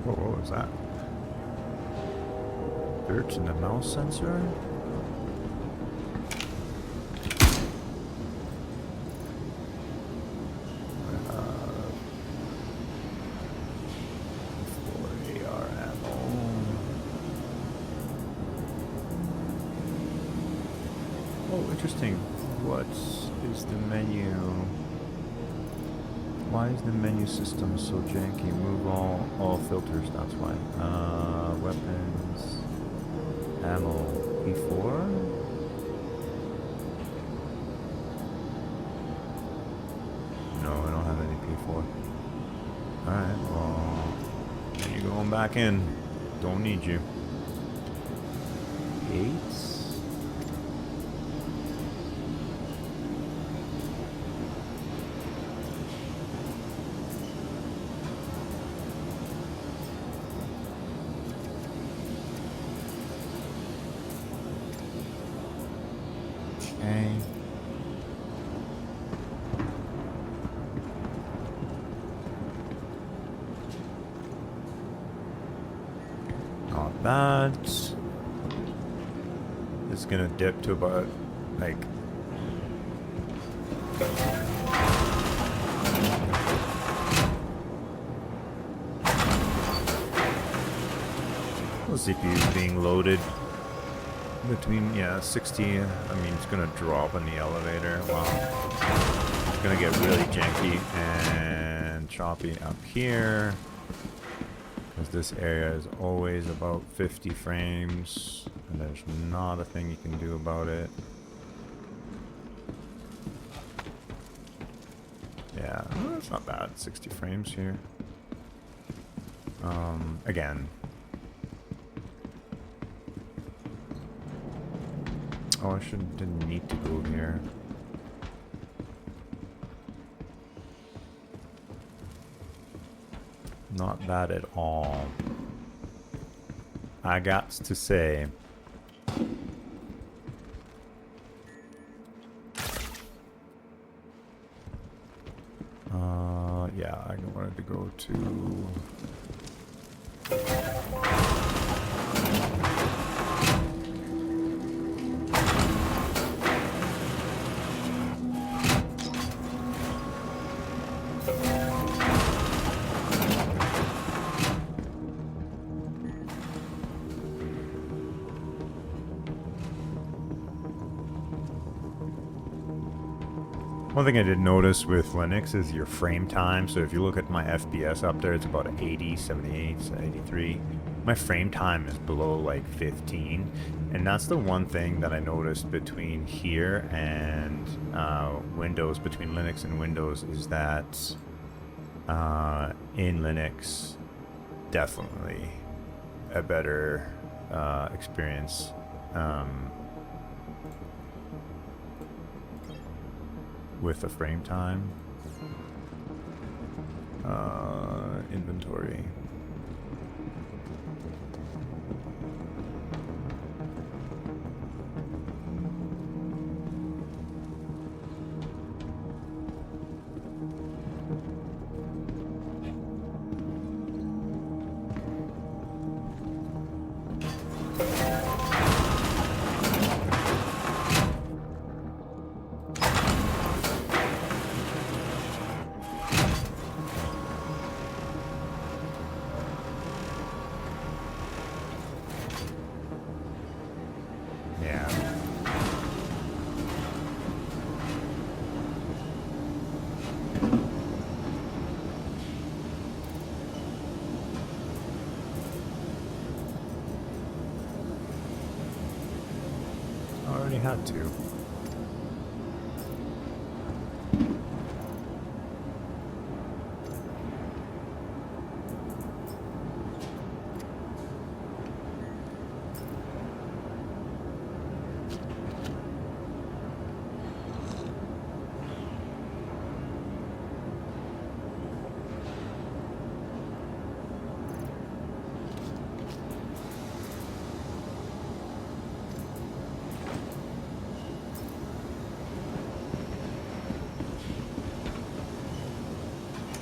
Speaker 1: What was that? Dirt in the mouse sensor? For AR ammo. Oh, interesting. What is the menu? Why is the menu system so janky? Move all filters, that's why. Weapons, ammo, P4? No, I don't have any P4. Alright, well, you're going back in. Don't need you. 8? Okay. Not bad. It's gonna dip to about like the CPU being loaded between 60. I mean, it's gonna drop in the elevator. Wow, it's gonna get really janky and choppy up here because this area is always about 50 frames and there's not a thing you can do about it. Yeah, it's not bad. 60 frames here. Again. Oh, I didn't need to go here. Not bad at all. I got to say. Yeah, I wanted to go to... One thing I did notice with Linux is your frame time. So if you look at my FPS up there, it's about 80, 78, 83. My frame time is below like 15. And that's the one thing that I noticed between here and Windows, between Linux and Windows, is that in Linux, definitely a better experience. With the frame time. Inventory. Already had to.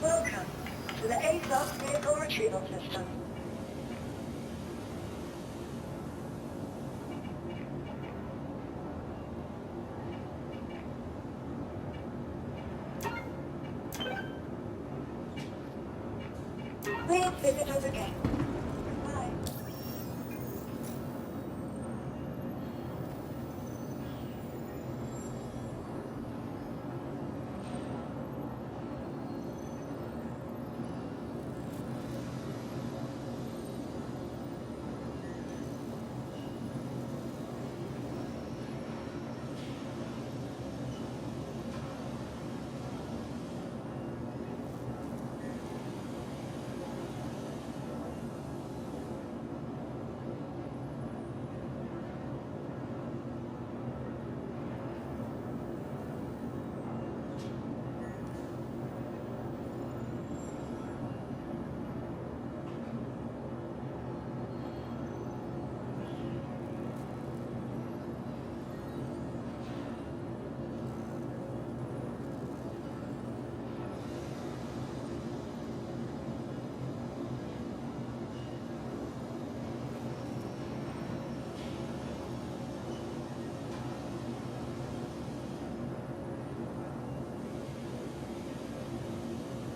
Speaker 3: Welcome to the A-Plus Vehicle Retrieval System. Please visit us again. Goodbye.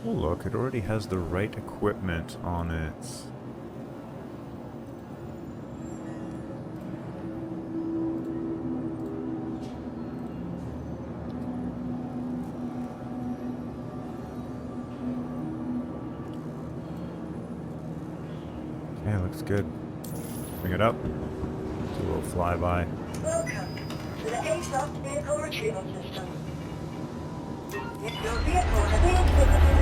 Speaker 1: Oh look, it already has the right equipment on it. Okay, looks good. Bring it up. Do a little flyby.
Speaker 3: Welcome to the A-Plus Vehicle Retrieval System. If your vehicle has been visited,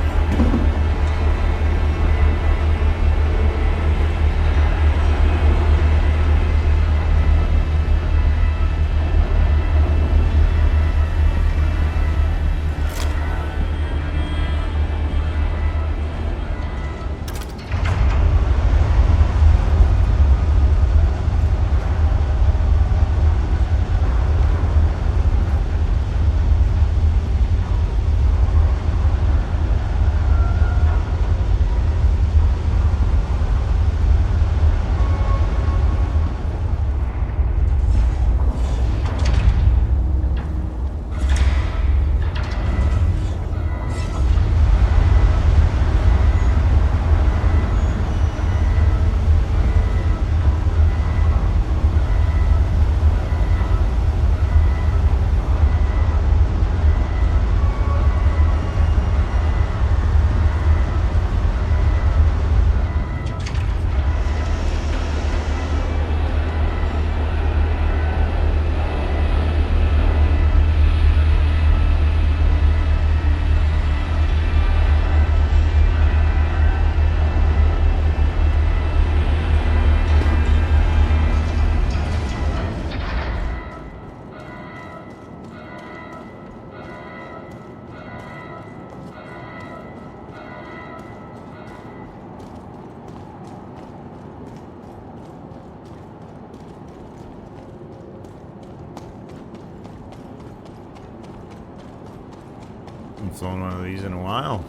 Speaker 1: Haven't flown one of these in a while.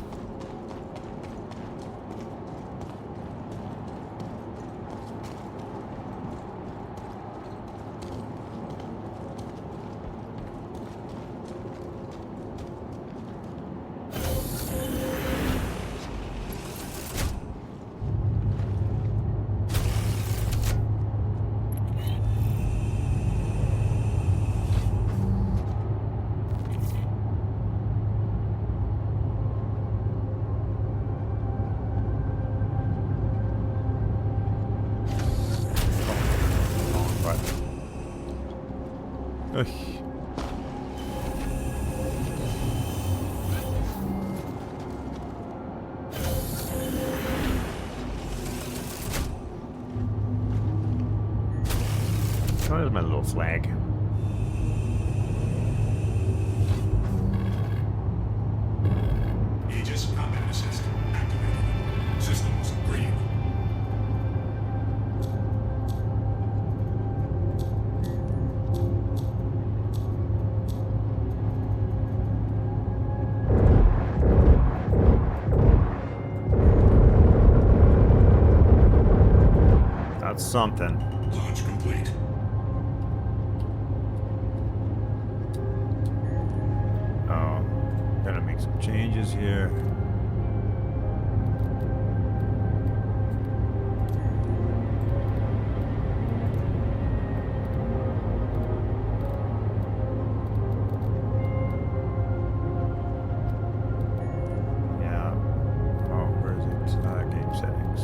Speaker 1: Ugh. Oh, there's my little flag.
Speaker 4: Aegis combat assist activated. Systems green.
Speaker 1: That's something.
Speaker 4: Launch complete.
Speaker 1: Oh, gotta make some changes here. Yeah. Oh, where is it? Game settings.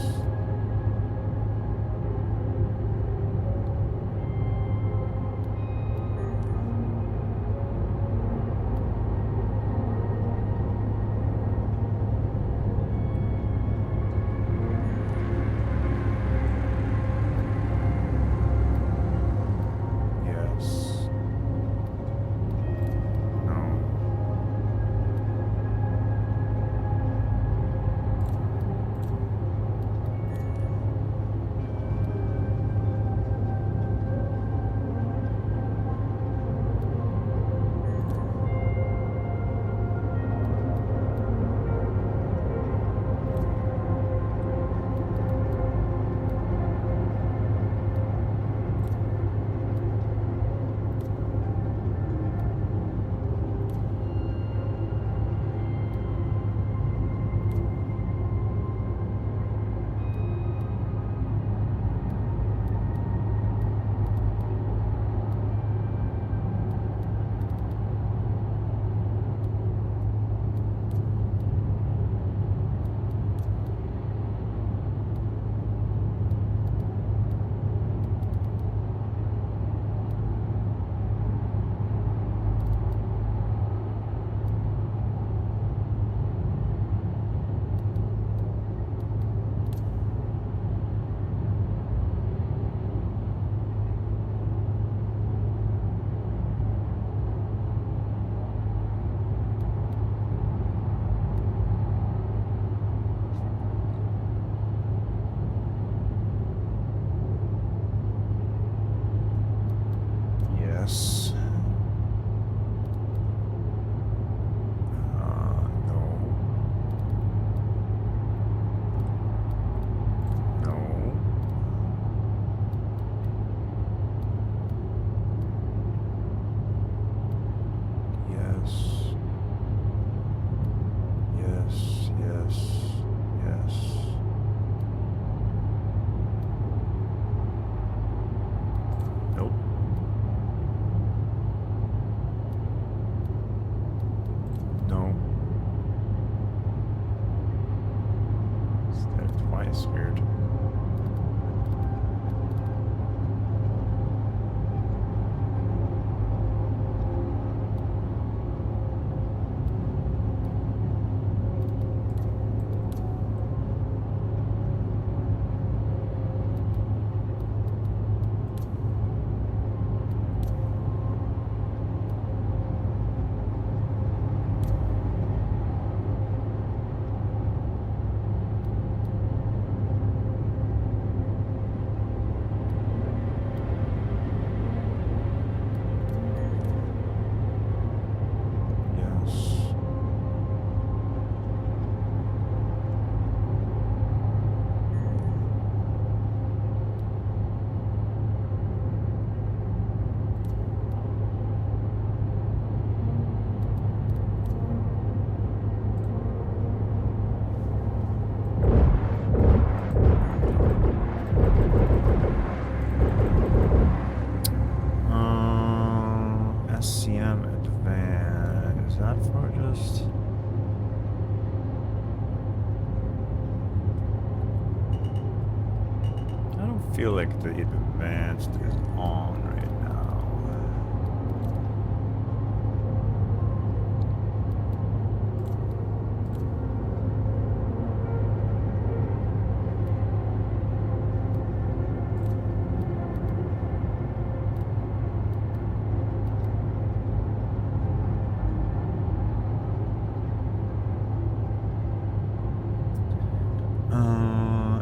Speaker 1: feel like the advanced is on right now.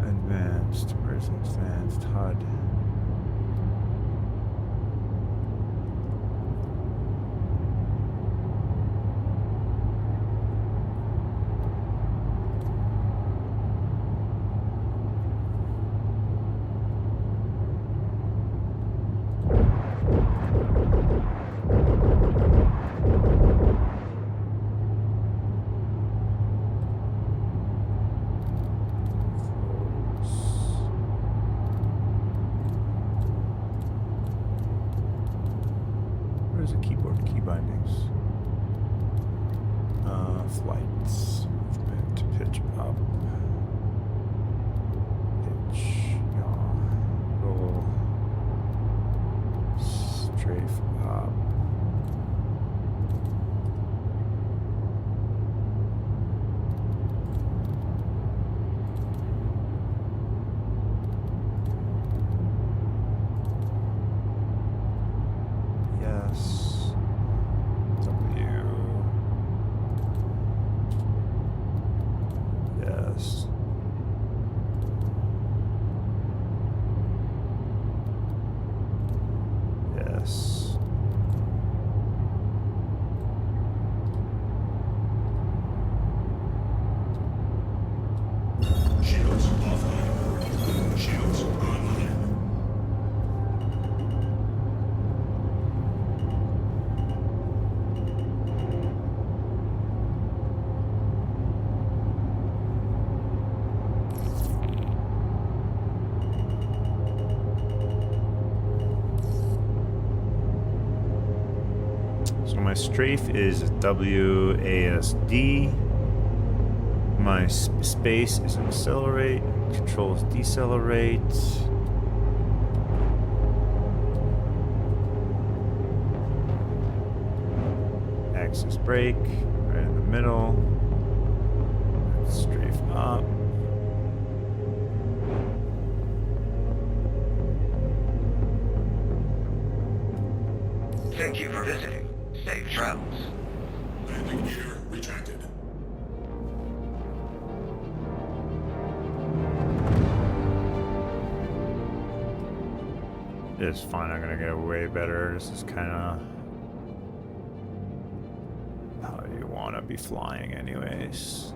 Speaker 1: Advanced. Where's advanced HUD? Where's the keyboard key bindings? Flights, movement, pitch up, pitch, yaw, roll, strafe up. Yes. W. Yes. Yes.
Speaker 4: Shields offline. Shields online.
Speaker 1: So my strafe is WASD. My space is accelerate. Controls decelerate. X is brake. Right in the middle. Strafe up.
Speaker 5: Thank you for visiting. Safe travels.
Speaker 4: Landing gear rejected.
Speaker 1: It's fine. I'm gonna get way better. This is kind of how you want to be flying, anyways.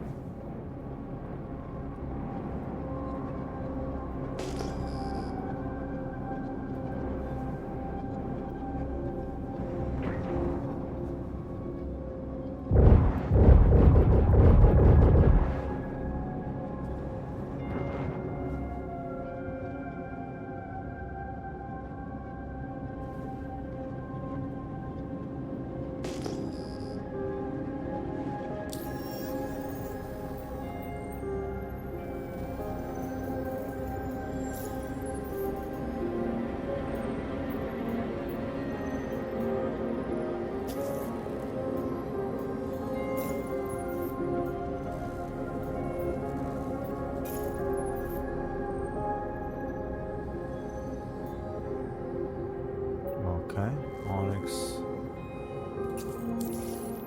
Speaker 1: Okay, Onyx.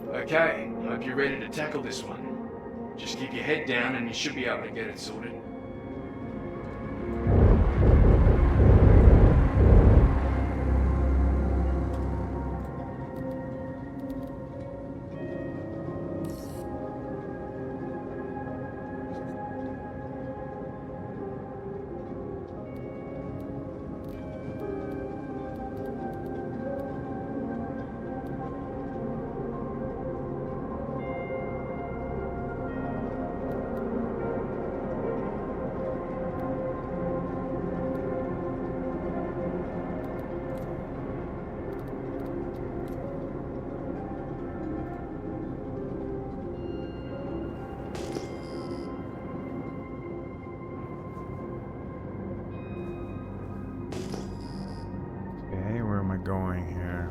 Speaker 6: Okay, hope you're ready to tackle this one. Just keep your head down and you should be able to get it sorted.
Speaker 1: going here.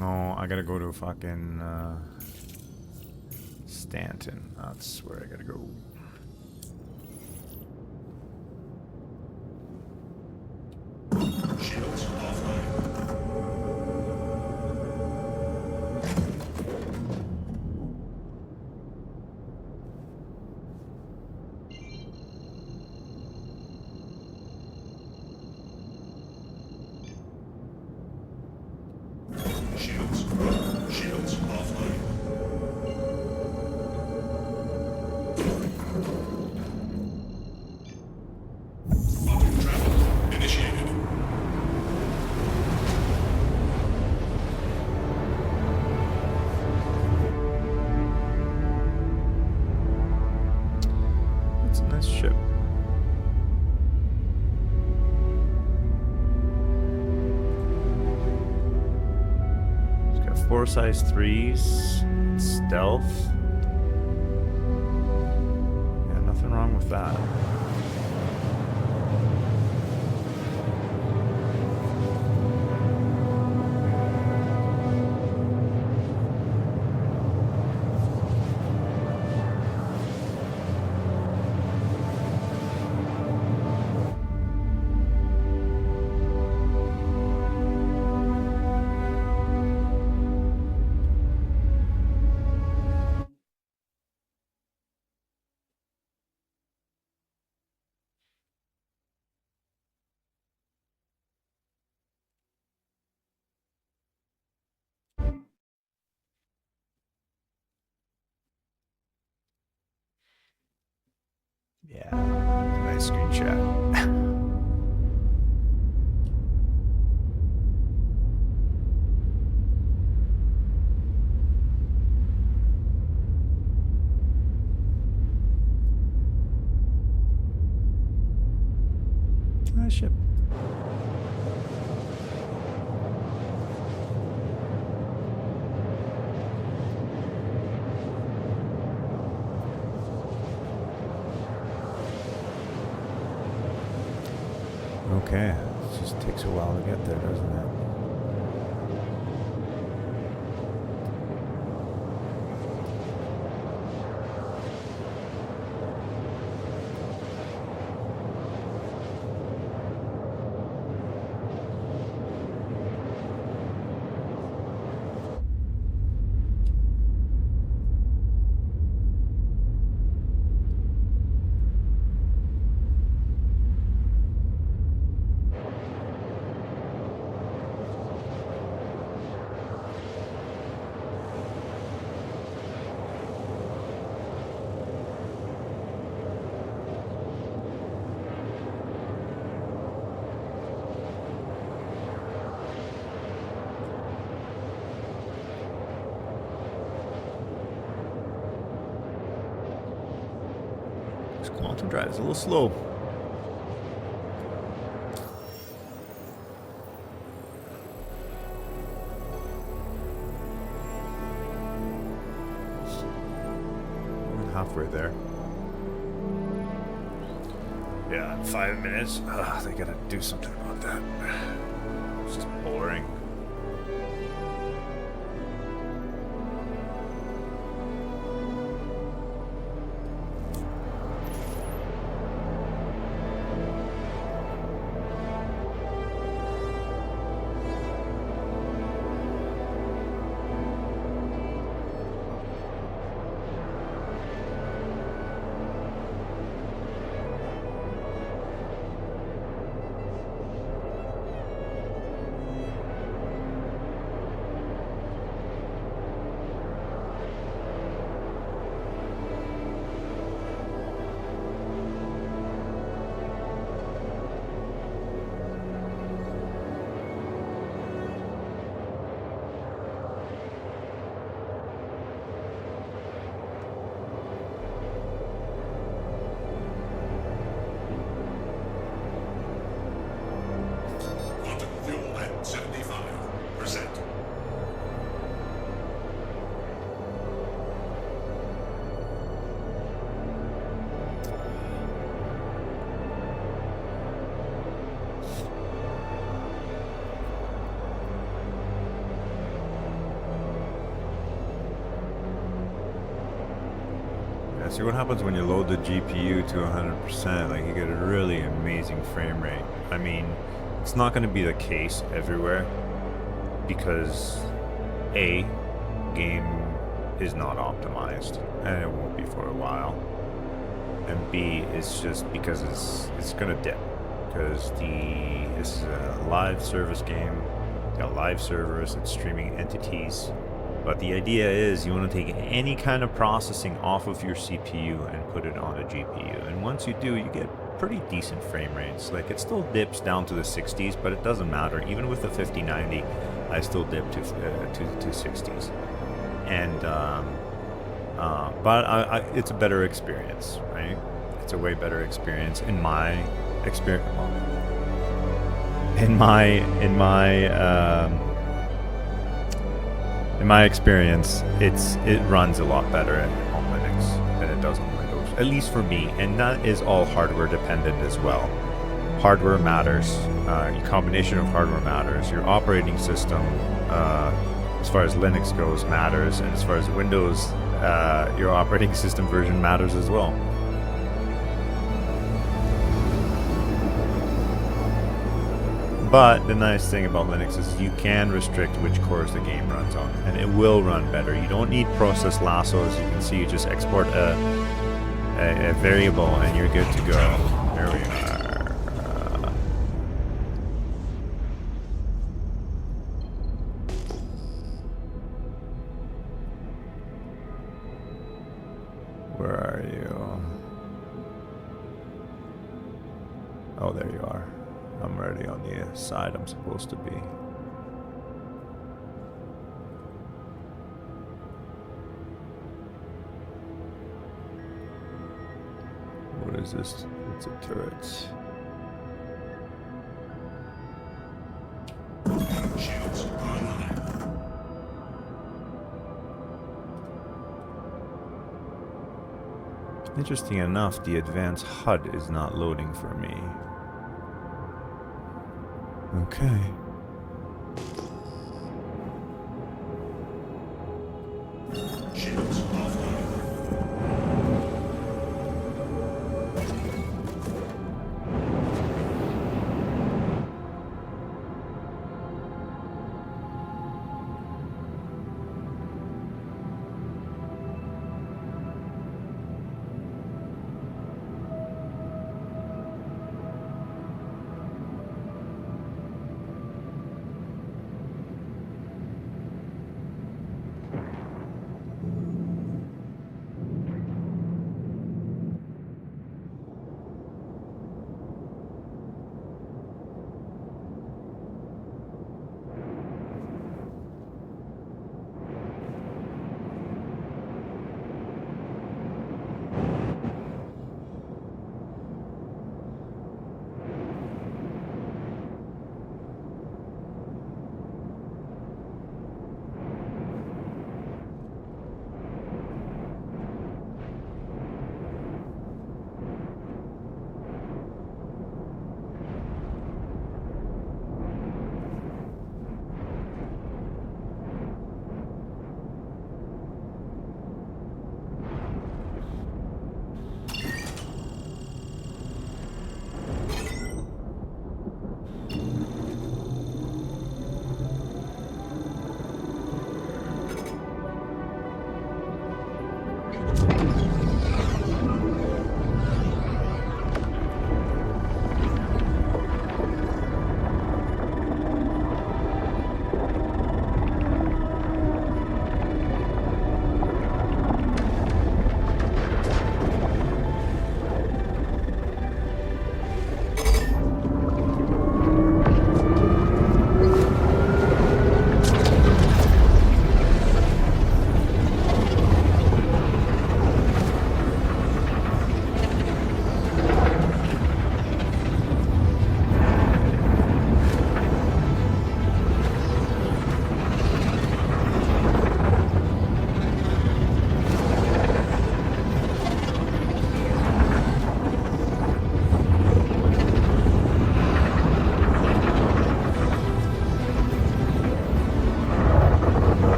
Speaker 1: Oh, I gotta go to fucking Stanton. That's where I gotta go.
Speaker 4: Shields offline. Shields offline. Auto travel initiated.
Speaker 1: What's in this ship? It's got 4 size 3s. Stealth. Yeah, nothing wrong with that. Yeah, nice screenshot. Nice ship. Okay, it just takes a while to get there, doesn't it? This quantum drive is a little slow. We're halfway there. Yeah, 5 minutes. They gotta do something about that. It's just boring. Yeah, see what happens when you load the GPU to 100%, like you get a really amazing frame rate. I mean, it's not going to be the case everywhere because A, game is not optimized and it won't be for a while. And B, it's just because it's going to dip because this is a live service game. It's got live servers, it's streaming entities. But the idea is you want to take any kind of processing off of your CPU and put it on a GPU. And once you do, you get pretty decent frame rates. Like it still dips down to the 60s, but it doesn't matter. Even with the 5090, I still dip to 60s. And but it's a better experience, right? It's a way better experience in my experience. In my experience, it runs a lot better on Linux than it does on Windows, at least for me, and that is all hardware dependent as well. Hardware matters. Your combination of hardware matters. Your operating system, as far as Linux goes, matters, and as far as Windows, your operating system version matters as well. But the nice thing about Linux is you can restrict which cores the game runs on, and it will run better. You don't need process lasso, as you can see. You just export a variable, and you're good to go. There we are. Where are you? Oh, there you are. I'm already on the side I'm supposed to be. What is this? It's a turret.
Speaker 4: Shields online.
Speaker 1: Interesting enough, the advanced HUD is not loading for me. Okay.
Speaker 4: Shields offline.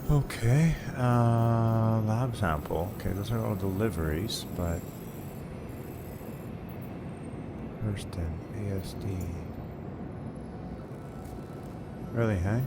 Speaker 1: Okay, lab sample. Okay, those are all deliveries, but Hurston, ASD. Really, hey?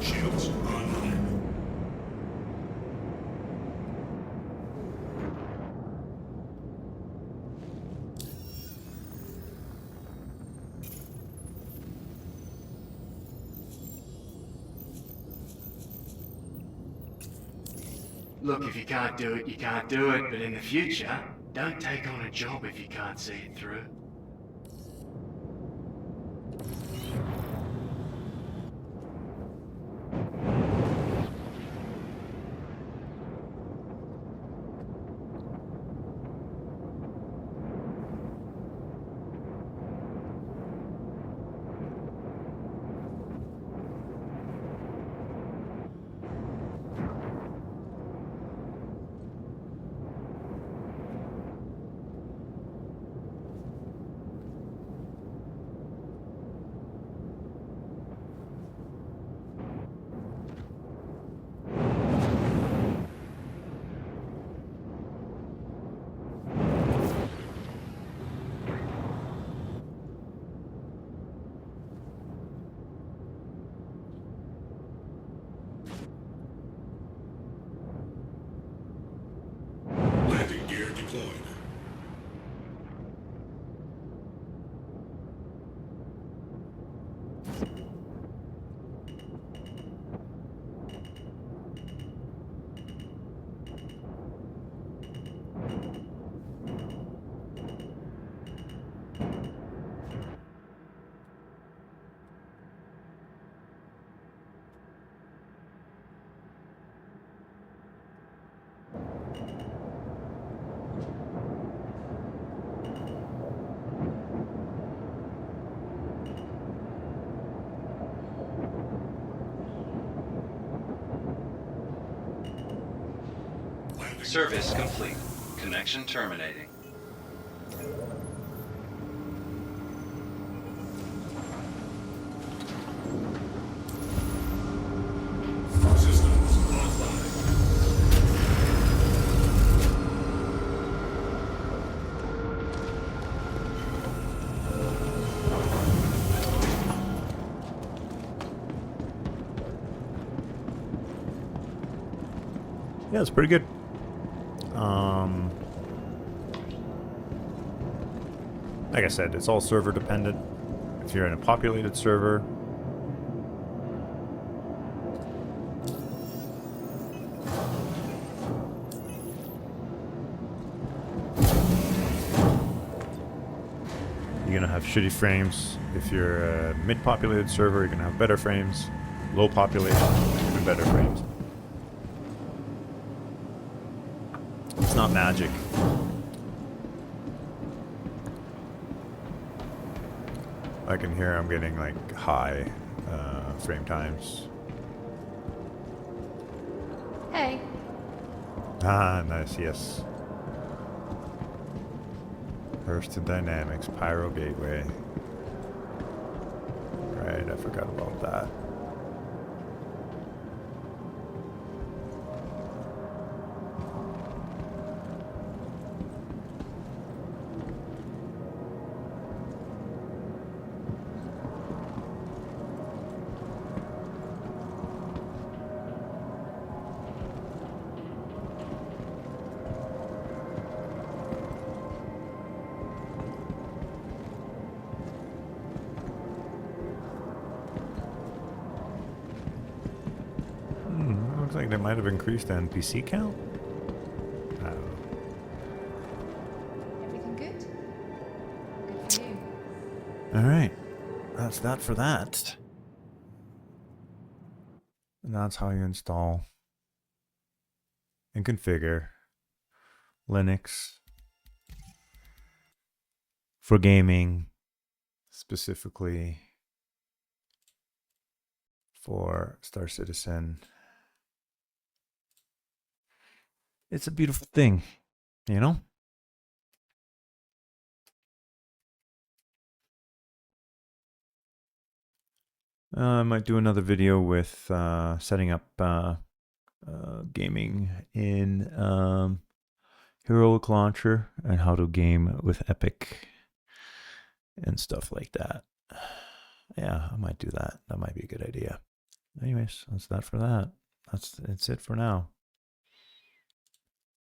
Speaker 4: Shields online.
Speaker 6: Look, if you can't do it, you can't do it, but in the future, don't take on a job if you can't see it through.
Speaker 4: Landing gear deployed.
Speaker 7: Service complete. Connection terminating.
Speaker 4: Systems online.
Speaker 1: Yeah, it's pretty good. Like I said, it's all server dependent. If you're in a populated server, you're gonna have shitty frames. If you're a mid-populated server, you're gonna have better frames. Low population, even better frames. It's not magic. I can hear I'm getting like high frame times.
Speaker 8: Hey.
Speaker 1: Ah, nice, yes. Hurston Dynamics, Pyro Gateway. Right, I forgot about that. Looks like they might have increased the NPC count. I don't know.
Speaker 8: Everything good? Good for you.
Speaker 1: All right, that's that for that. And that's how you install and configure Linux for gaming, specifically for Star Citizen. It's a beautiful thing, you know? I might do another video with setting up gaming in Heroic Launcher and how to game with Epic and stuff like that. Yeah, I might do that. That might be a good idea. Anyways, that's that for that. That's it for now.